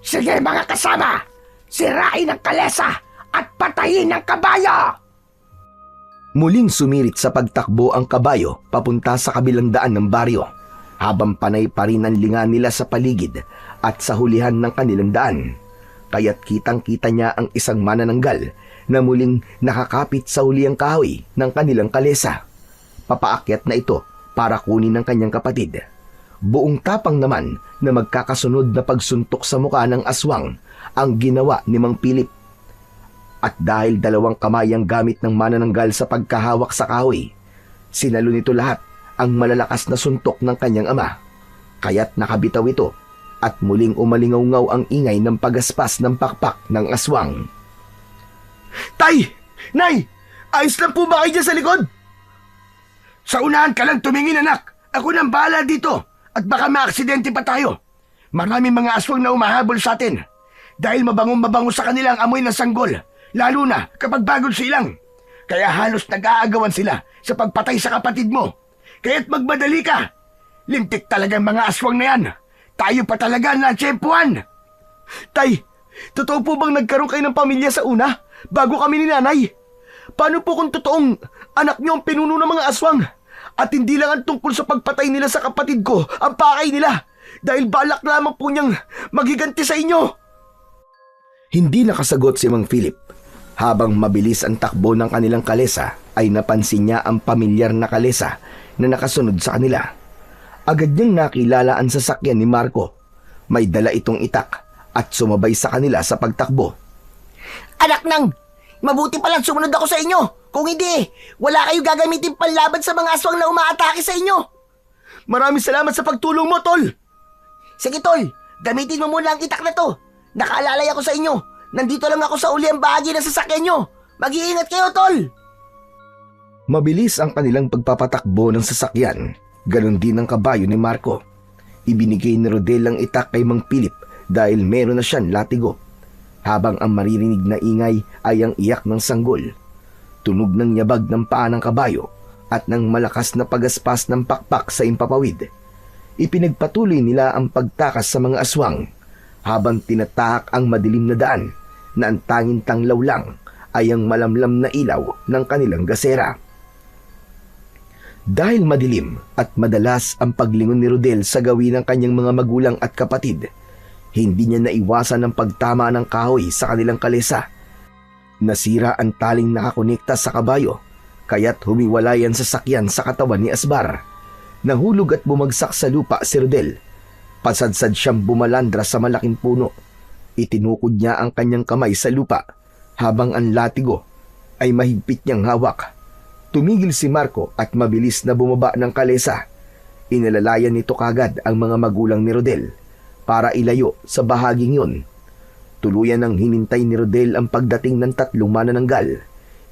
Sige mga kasama, sirain ang kalesa at patayin ang kabayo! Muling sumirit sa pagtakbo ang kabayo papunta sa kabilang daan ng baryo, habang panay pa rin ang linga nila sa paligid at sa hulihan ng kanilang daan. Kaya't kitang-kita niya ang isang manananggal na muling nakakapit sa huliang kahoy ng kanilang kalesa. Papaakyat na ito para kunin ng kanyang kapatid. Buong tapang naman na magkakasunod na pagsuntok sa mukha ng aswang ang ginawa ni Mang Pilip. At dahil dalawang kamay ang gamit ng manananggal sa pagkahawak sa kahoy, sinalo nito lahat ang malalakas na suntok ng kanyang ama. Kaya't nakabitaw ito at muling umalingaw-ngaw ang ingay ng pagaspas ng pakpak ng aswang. Tay! Nay! Ayos lang po ba kayo dyan sa likod? Sa unahan ka lang tumingin, anak. Ako nang bahala dito. At baka maaksidente pa tayo. Maraming mga aswang na umahabol sa atin. Dahil mabangong-mabango sa kanilang amoy ng sanggol. Lalo na kapag bagong silang. Kaya halos nag-aagawan sila sa pagpatay sa kapatid mo. Kaya't magmadali ka. Lintik talagang mga aswang na yan. Tayo pa talaga na tiyempuan. Tay, totoo po bang nagkaroon kayo ng pamilya sa una, bago kami ni nanay? Paano po kung totoong anak niyo ang pinuno ng mga aswang? At hindi lang ang tungkol sa pagpatay nila sa kapatid ko ang pakay nila, dahil balak lamang po niyang magiganti sa inyo. Hindi nakasagot si Mang Philip. Habang mabilis ang takbo ng kanilang kalesa, ay napansin niya ang pamilyar na kalesa na nakasunod sa kanila. Agad niyang nakilala ang sasakyan ni Marco. May dala itong itak at sumabay sa kanila sa pagtakbo. Anak nang, mabuti palang sumunod ako sa inyo. Kung hindi, wala kayo gagamitin panlaban sa mga aswang na umaatake sa inyo. Maraming salamat sa pagtulong mo, Tol! Sige tol, gamitin mo muna ang itak na to. Nakaalalay ako sa inyo. Nandito lang ako sa uliang bahagi ng sasakyan nyo. Mag-iingat kayo, tol! Mabilis ang kanilang pagpapatakbo ng sasakyan. Ganon din ang kabayo ni Marco. Ibinigay ni Rodel ang itak kay Mang Philip dahil meron na siyang latigo. Habang ang maririnig na ingay ay ang iyak ng sanggol. Tunog ng yabag ng paa ng kabayo at ng malakas na pagaspas ng pakpak sa impapawid. Ipinagpatuloy nila ang pagtakas sa mga aswang habang tinatahak ang madilim na daan na ang tanging tanglaw lang ay ang malamlam na ilaw ng kanilang gasera. Dahil madilim at madalas ang paglingon ni Rodel sa gawin ng kanyang mga magulang at kapatid, hindi niya naiwasan ang pagtama ng kahoy sa kanilang kalesa. Nasira ang taling nakakonekta sa kabayo, kaya't humiwalay ang sasakyan sa katawan ni Asbar. Nahulog at bumagsak sa lupa si Rodel. Pasadsad siyang bumalandra sa malaking puno. Itinukod niya ang kanyang kamay sa lupa habang ang latigo ay mahigpit niyang hawak. Tumigil si Marco at mabilis na bumaba ng kalesa. Inalalayan nito kagad ang mga magulang ni Rodel para ilayo sa bahaging yun. Tuluyan ang hinintay ni Rodel ang pagdating ng 3 manananggal.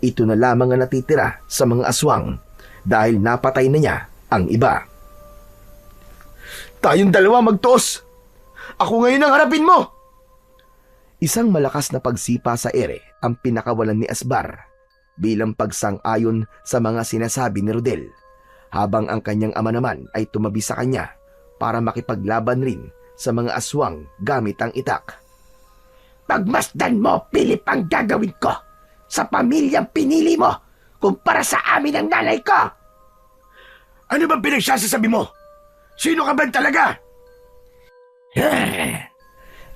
Ito na lamang ang natitira sa mga aswang dahil napatay na niya ang iba. Tayong dalawa magtos! Ako ngayon ang harapin mo! Isang malakas na pagsipa sa ere ang pinakawalan ni Asbar bilang pagsang-ayon sa mga sinasabi ni Rodel, habang ang kanyang ama naman ay tumabi sa kanya para makipaglaban rin sa mga aswang gamit ang itak. Pagmasdan mo, Philip, ang gagawin ko sa pamilyang pinili mo kumpara sa amin ang nanay ko. Ano bang pinagsasasabi mo? Sino ka ba talaga?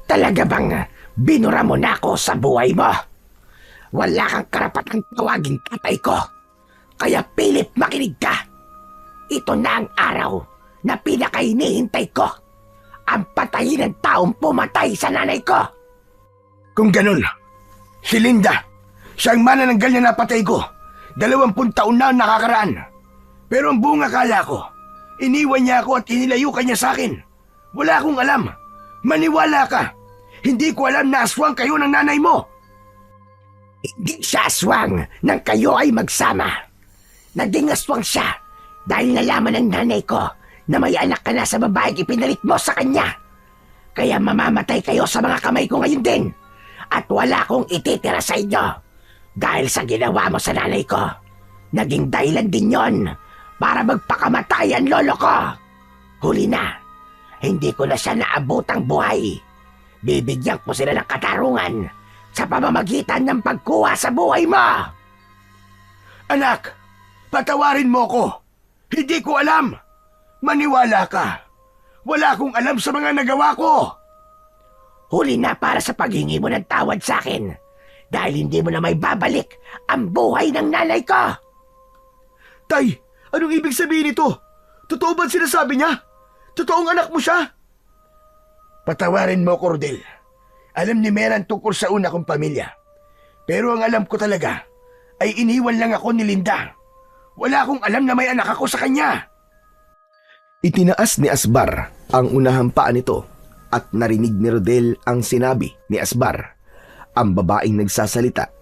Talaga bang binura mo na ako sa buhay mo? Wala kang karapatang tawagin tatay ko. Kaya Philip, makinig ka. Ito na ang araw na pinakahinihintay ko. Ang patayin ng taong pumatay sa nanay ko. Kung ganun, si Linda, siya ang manananggal na napatay ko. 20 taon na ang nakakaraan. Pero ang buong akala ko, iniwan niya ako at inilayo ka niya sa akin. Wala akong alam. Maniwala ka. Hindi ko alam na aswang kayo ng nanay mo. Hindi siya aswang nang kayo ay magsama. Naging aswang siya dahil nalaman ng nanay ko na may anak ka na sa babaeng ipinalit mo sa kanya. Kaya mamamatay kayo sa mga kamay ko ngayon din. At wala akong ititira sa inyo. Dahil sa ginawa mo sa nanay ko, naging dahilan din yon para magpakamatay ang lolo ko. Huli na, hindi ko na siya naabutang buhay. Bibigyan ko sila ng katarungan sa pamamagitan ng pagkuha sa buhay mo. Anak, patawarin mo ko. Hindi ko alam. Maniwala ka. Wala akong alam sa mga nagawa ko. Huli na para sa paghingi mo ng tawad sa akin dahil hindi mo na may babalik ang buhay ng nanay ko. Tay, anong ibig sabihin nito? Totoo ba sinasabi niya? Totoong anak mo siya? Patawarin mo ko, Rodel. Alam ni Meran tungkol sa una kong pamilya. Pero ang alam ko talaga ay iniwan lang ako ni Linda. Wala akong alam na may anak ako sa kanya. Itinaas ni Asbar ang unahang paa nito at narinig ni Rodel ang sinabi ni Asbar. Ang babaeng nagsasalita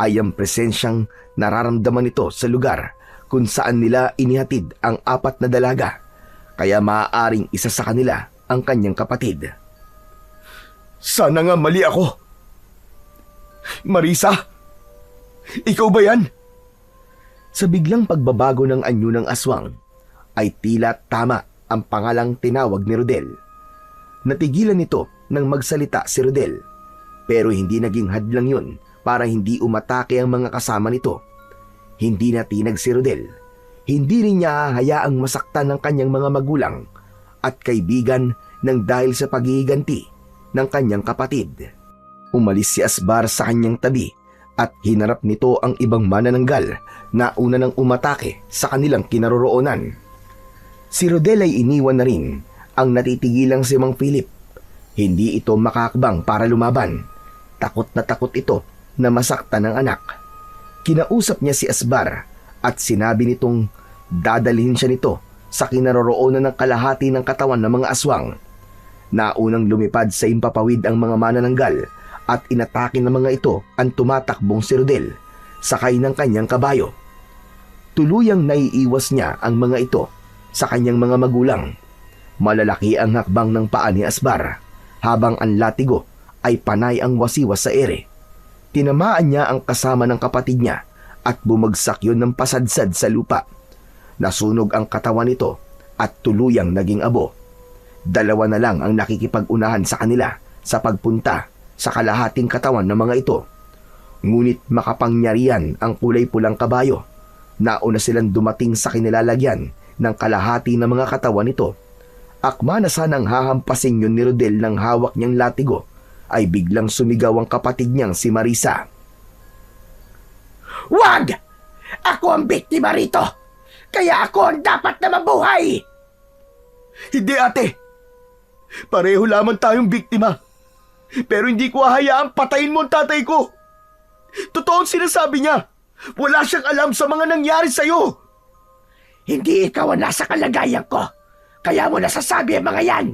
ay ang presensyang nararamdaman nito sa lugar kung saan nila inihatid ang 4 na dalaga, kaya maaaring isa sa kanila ang kanyang kapatid. Sana nga mali ako. Marisa, ikaw ba yan? Sa biglang pagbabago ng anyo ng aswang, ay tila tama ang pangalang tinawag ni Rodel. Natigilan nito nang magsalita si Rodel, pero hindi naging hadlang yun para hindi umatake ang mga kasama nito. Hindi natinag si Rodel. Hindi rin niya hayaang masaktan ng kanyang mga magulang at kaibigan nang dahil sa paghihiganti ng kanyang kapatid. Umalis si Asbar sa kanyang tabi at hinarap nito ang ibang manananggal na una nang umatake sa kanilang kinaroroonan. Si Rodel ay iniwan na rin ang natitigilang si Mang Philip. Hindi ito makakbang para lumaban. Takot na takot ito na masaktan ng anak. Kinausap niya si Asbar at sinabi nitong dadalhin siya nito sa kinaroroonan ng kalahati ng katawan ng mga aswang. Naunang lumipad sa impapawid ang mga manananggal at inatake ng mga ito ang tumatakbong si Rodel, sakay ng kanyang kabayo. Tuluyang naiiwas niya ang mga ito sa kanyang mga magulang. Malalaki ang hakbang ng paa ni Asbar, habang ang latigo ay panay ang wasiwas sa ere. Tinamaan niya ang kasama ng kapatid niya at bumagsak yun ng pasadsad sa lupa. Nasunog ang katawan nito at tuluyang naging abo. 2 na lang ang nakikipag-unahan sa kanila sa pagpunta sa kalahating katawan ng mga ito. Ngunit makapangyarihan ang kulay pulang kabayo. Nauna silang dumating sa kinilalagyan ng kalahati ng mga katawan nito. Akma na sanang hahampasin yun ni Rodel ng hawak niyang latigo, ay biglang sumigaw ang kapatid niyang si Marisa. Wag! Ako ang biktima rito! Kaya ako ang dapat na mabuhay! Hindi, ate. Pareho lamang tayong biktima. Pero hindi ko hahayaang patayin mo ang tatay ko. Totoo ang sinasabi niya. Wala siyang alam sa mga nangyari sa'yo. Hindi ikaw ang nasa kalagayan ko. Kaya mo nasasabi ang mga yan.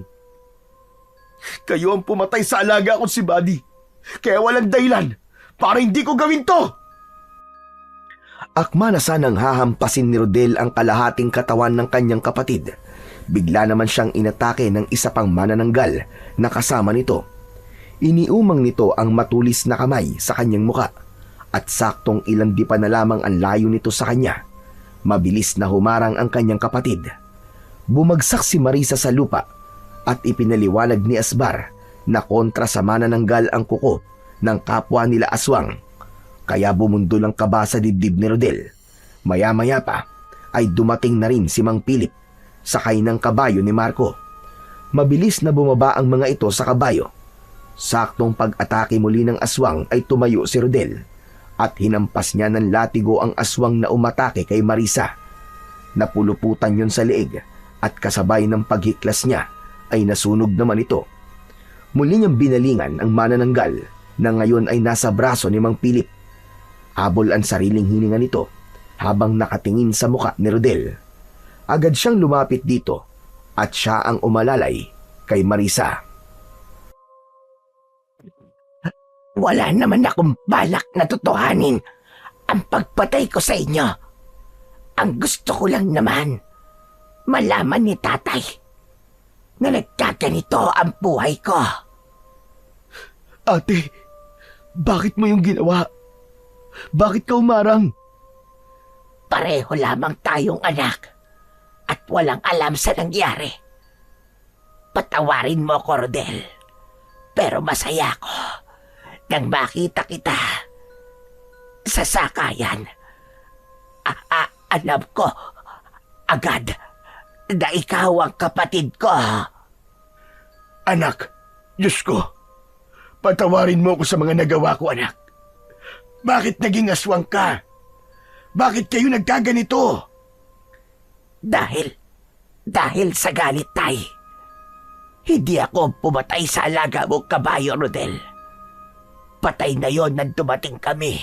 Kayo ang pumatay sa alaga ko si Buddy. Kaya walang dahilan para hindi ko gawin to. Akma na sanang hahampasin ni Rodel ang kalahating katawan ng kanyang kapatid. Bigla naman siyang inatake ng isa pang manananggal na kasama nito. Iniumang nito ang matulis na kamay sa kanyang muka at saktong ilang dipa na lamang ang layo nito sa kanya. Mabilis na humarang ang kanyang kapatid. Bumagsak si Marisa sa lupa at ipinaliwanag ni Asbar na kontra sa manananggal ang kuko ng kapwa nila aswang. Kaya bumundol ang kaba sa dibdib ni Rodel. Maya-maya pa ay dumating na rin si Mang Philip, sakay ng kabayo ni Marco. Mabilis na bumaba ang mga ito sa kabayo. Saktong pag-atake muli ng aswang ay tumayo si Rodel at hinampas niya ng latigo ang aswang na umatake kay Marisa. Napuluputan yun sa leeg at kasabay ng paghiklas niya ay nasunog naman ito. Muli niyang binalingan ang manananggal na ngayon ay nasa braso ni Mang Philip. Habol ang sariling hininga nito habang nakatingin sa muka ni Rodel. Agad siyang lumapit dito at siya ang umalalay kay Marisa. Wala naman akong balak na tutuhanin ang pagpatay ko sa inyo. Ang gusto ko lang naman, malaman ni tatay na nagkaganito ang buhay ko. Ate, bakit mo yung ginawa? Bakit ka umarang? Pareho lamang tayong anak at walang alam sa nangyari. Patawarin mo ko, Rodel. Pero masaya ko nang makita kita sa sakayan. Alam ko agad na ikaw ang kapatid ko. Anak, Diyos ko, patawarin mo ko sa mga nagawa ko, anak. Bakit naging aswang ka? Bakit kayo nagkaganito? Dahil sa galit, tay. Hindi ako pumatay sa alaga mong kabayo, Rodel. Patay na yon nang dumating kami.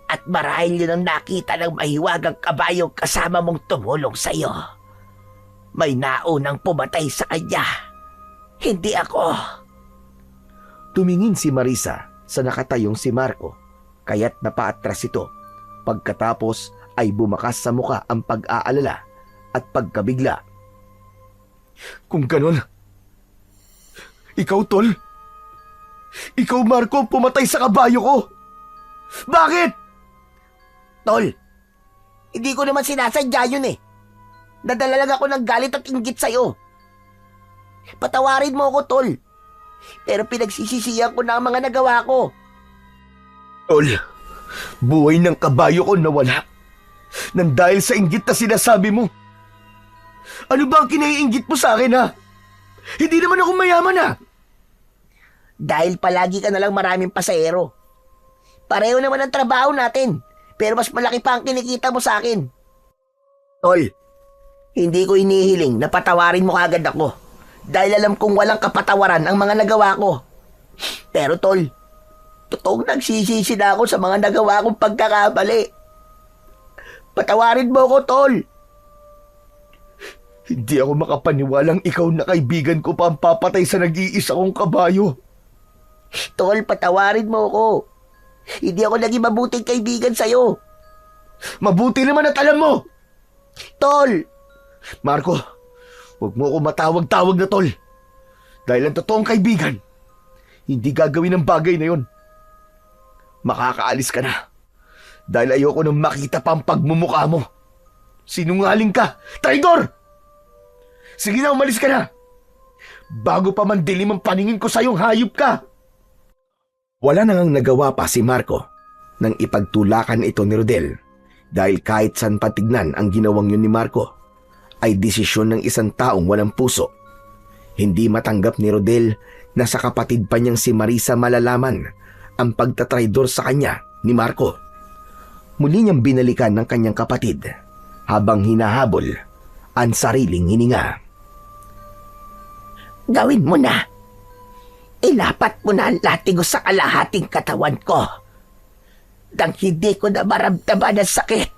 At marahil yun ang nakita ng mahiwagang kabayong kasama mong tumulong sa'yo. May naunang pumatay sa kanya. Hindi ako. Tumingin si Marisa sa nakatayong si Marco kaya't napaatras ito. Pagkatapos ay bumakas sa muka ang pag-aalala at pagkabigla. Kung ganon, ikaw, Tol? Ikaw, Marco, ang pumatay sa kabayo ko? Bakit? Tol, hindi ko naman sinasadya yun eh. Nadala lang ako ng galit at inggit sa'yo. Patawarin mo ako, Tol. Pero pinagsisisihan ko na ang mga nagawa ko. Tol, buhay ng kabayo ko nawala nang dahil sa inggit na sinasabi mo. Ano ba ang kinaiinggit mo sa akin, ha? Hindi naman ako mayaman, ha? Dahil palagi ka na lang maraming pasahero. Pareho naman ang trabaho natin, pero mas malaki pa ang kinikita mo sa akin. Tol, hindi ko hinihiling na patawarin mo kagad ako dahil alam kong walang kapatawaran ang mga nagawa ko. Pero Tol, totoong nagsisisi na ako sa mga nagawa kong pagkakamali. Patawarin mo ako, Tol. Hindi ako makapaniwalang ikaw na kaibigan ko pa ang papatay sa nag-iisa kong kabayo. Tol, patawarin mo ako. Hindi ako naging mabuting kaibigan sa'yo. Mabuti naman at alam mo. Tol! Marco, huwag mo ako matawag-tawag na Tol. Dahil ang totoong kaibigan, hindi gagawin ang bagay na yon. Makakaalis ka na. Dahil ayoko nang makita pa ang pagmumukha mo. Sinungaling ka! Traidor! Sige na, umalis ka na! Bago pa man dilim ang paningin ko sa'yong hayop ka! Wala nang nagawa pa si Marco nang ipagtulakan ito ni Rodel dahil kahit saan patignan ang ginawang yun ni Marco ay desisyon ng isang taong walang puso. Hindi matanggap ni Rodel na sa kapatid pa niyang si Marisa malalaman ang pagtatraidor sa kanya ni Marco. Muli niyang binalikan ng kanyang kapatid habang hinahabol ang sariling hininga. Gawin mo na. Ilapat mo na ang latigo sa kalahating katawan ko. Nang hindi ko na maramdaman ang sakit.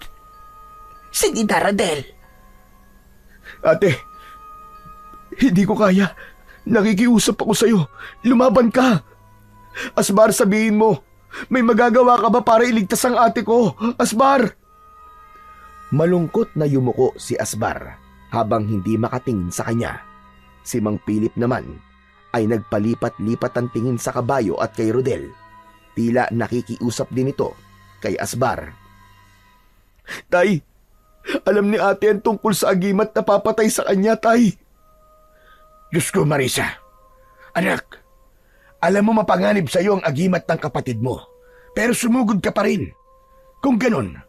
Sige na, Rodel. Ate, hindi ko kaya. Nakikiusap ako sa'yo. Lumaban ka. Asbar, sabihin mo, may magagawa ka ba para iligtas ang ate ko? Asbar! Malungkot na yumuko si Asbar habang hindi makatingin sa kanya. Si Mang Philip naman ay nagpalipat-lipat ang tingin sa kabayo at kay Rodel. Tila nakikiusap din ito kay Asbar. Tay, alam ni ate ang tungkol sa agimat na papatay sa kanya, Tay. Diyos ko, Marisa. Anak, alam mo mapanganib sa'yo ang agimat ng kapatid mo, pero sumugod ka pa rin. Kung ganon,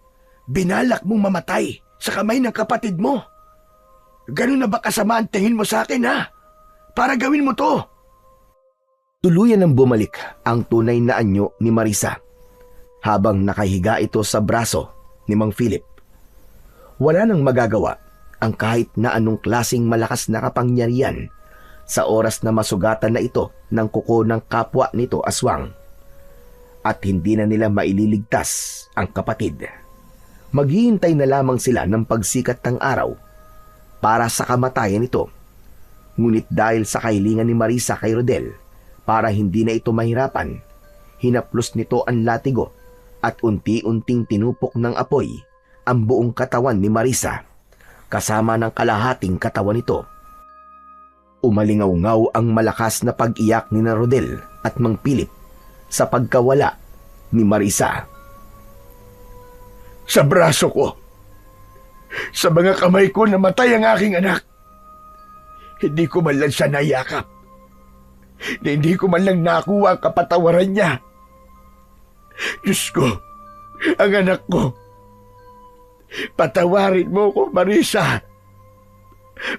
binalak mong mamatay sa kamay ng kapatid mo. Ganon na ba kasama ang tingin mo sa akin, ha? Para gawin mo to. Tuluyan nang bumalik ang tunay na anyo ni Marisa habang nakahiga ito sa braso ni Mang Philip. Wala nang magagawa ang kahit na anong klaseng malakas na kapangyarihan sa oras na masugatan na ito ng kuko ng kapwa nito aswang. At hindi na nila maililigtas ang kapatid. Maghihintay na lamang sila ng pagsikat ng araw para sa kamatayan nito. Ngunit dahil sa kahilingan ni Marisa kay Rodel para hindi na ito mahirapan, hinaplos nito ang latigo at unti-unting tinupok ng apoy ang buong katawan ni Marisa kasama ng kalahating katawan nito. Umalingaw-ngaw ang malakas na pag-iyak ni Rodel at Mang Philip sa pagkawala ni Marisa. Sa braso ko, sa mga kamay ko namatay ang aking anak. Hindi ko man lang siya nayakap. Hindi ko man lang nakuha ang kapatawaran niya. Diyos ko, ang anak ko. Patawarin mo ko, Marisa.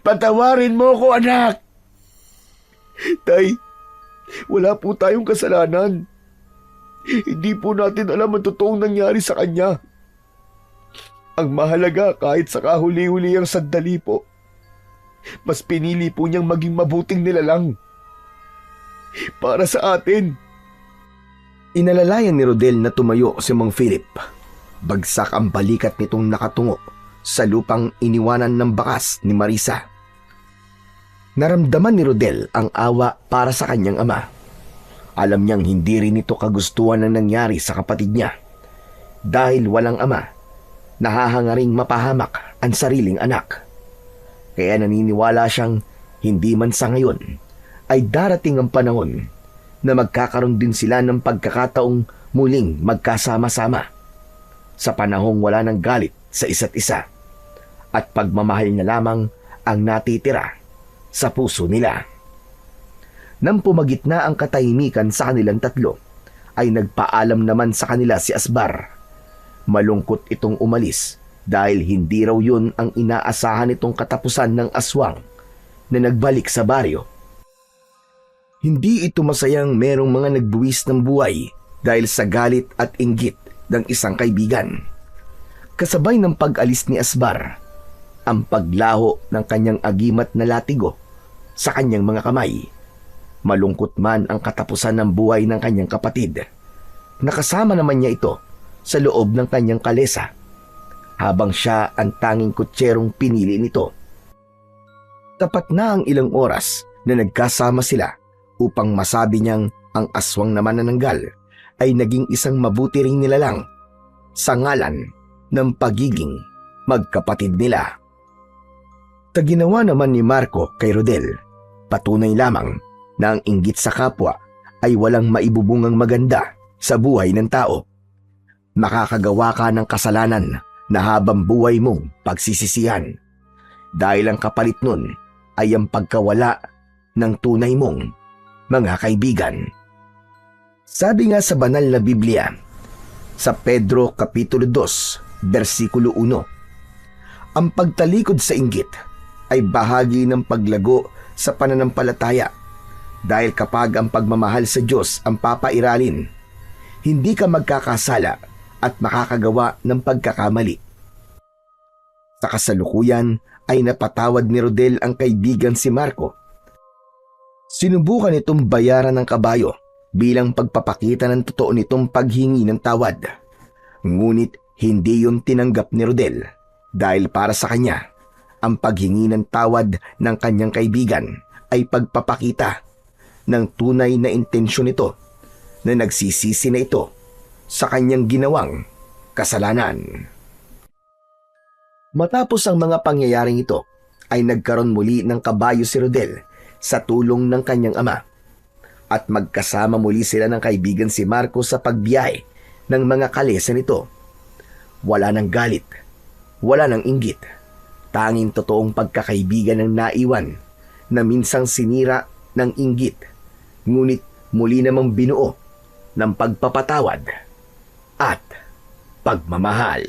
Patawarin mo ko, anak. Tay, wala po tayong kasalanan. Hindi po natin alam ang totoong nangyari sa kanya. Ang mahalaga kahit sa kahuli-huli ang sandali po, mas pinili po niyang maging mabuting nilalang. Para sa atin. Inalalayan ni Rodel na tumayo si Mang Philip. Bagsak ang balikat nitong nakatungo sa lupang iniwanan ng bakas ni Marisa. Naramdaman ni Rodel ang awa para sa kanyang ama. Alam niyang hindi rin ito kagustuhan ng nangyari sa kapatid niya. Dahil walang ama, nahahangaring mapahamak ang sariling anak. Kaya naniniwala siyang hindi man sa ngayon ay darating ang panahon na magkakaroon din sila ng pagkakataong muling magkasama-sama sa panahong wala ng galit sa isa't isa at pagmamahal na lamang ang natitira sa puso nila. Nang pumagitna ang katahimikan sa kanilang tatlo, ay nagpaalam naman sa kanila si Asbar. Malungkot itong umalis dahil hindi raw yun ang inaasahan nitong katapusan ng aswang na nagbalik sa baryo. Hindi ito masayang merong mga nagbuwis ng buhay dahil sa galit at inggit ng isang kaibigan. Kasabay ng pag-alis ni Asbar, ang paglaho ng kanyang agimat na latigo sa kanyang mga kamay. Malungkot man ang katapusan ng buhay ng kanyang kapatid. Nakasama naman niya ito sa loob ng kanyang kalesa, habang siya ang tanging kutserong pinili nito. Tapat na ang ilang oras na nagkasama sila upang masabi niyang ang aswang na manananggal ay naging isang mabuti ring nilalang sa ngalan ng pagiging magkapatid nila. Taginawa naman ni Marco kay Rodel, patunay lamang na ang inggit sa kapwa ay walang maibubungang maganda sa buhay ng tao. Makakagawa ka ng kasalanan na habang buhay mong pagsisisihan, dahil ang kapalit nun ay ang pagkawala ng tunay mong mga kaibigan. Sabi nga sa banal na Biblia, sa Pedro Kapitulo 2, versikulo 1, ang pagtalikod sa inggit ay bahagi ng paglago sa pananampalataya, dahil kapag ang pagmamahal sa Diyos ang papairalin, hindi ka magkakasala at makakagawa ng pagkakamali. Sa kasalukuyan ay napatawad ni Rodel ang kaibigan si Marco. Sinubukan itong bayaran ng kabayo bilang pagpapakita ng totoo nitong paghingi ng tawad. Ngunit hindi yun tinanggap ni Rodel dahil para sa kanya, ang paghingi ng tawad ng kanyang kaibigan ay pagpapakita ng tunay na intensyon nito na nagsisisi na ito sa kanyang ginawang kasalanan. Matapos ang mga pangyayaring ito, ay nagkaroon muli ng kabayo si Rodel sa tulong ng kanyang ama, at magkasama muli sila ng kaibigan si Marco sa pagbiyahe ng mga kalesa nito. Wala ng galit, wala ng inggit, tanging totoong pagkakaibigan ng naiwan na minsang sinira ng inggit, ngunit muli namang binuo ng pagpapatawad at pagmamahal.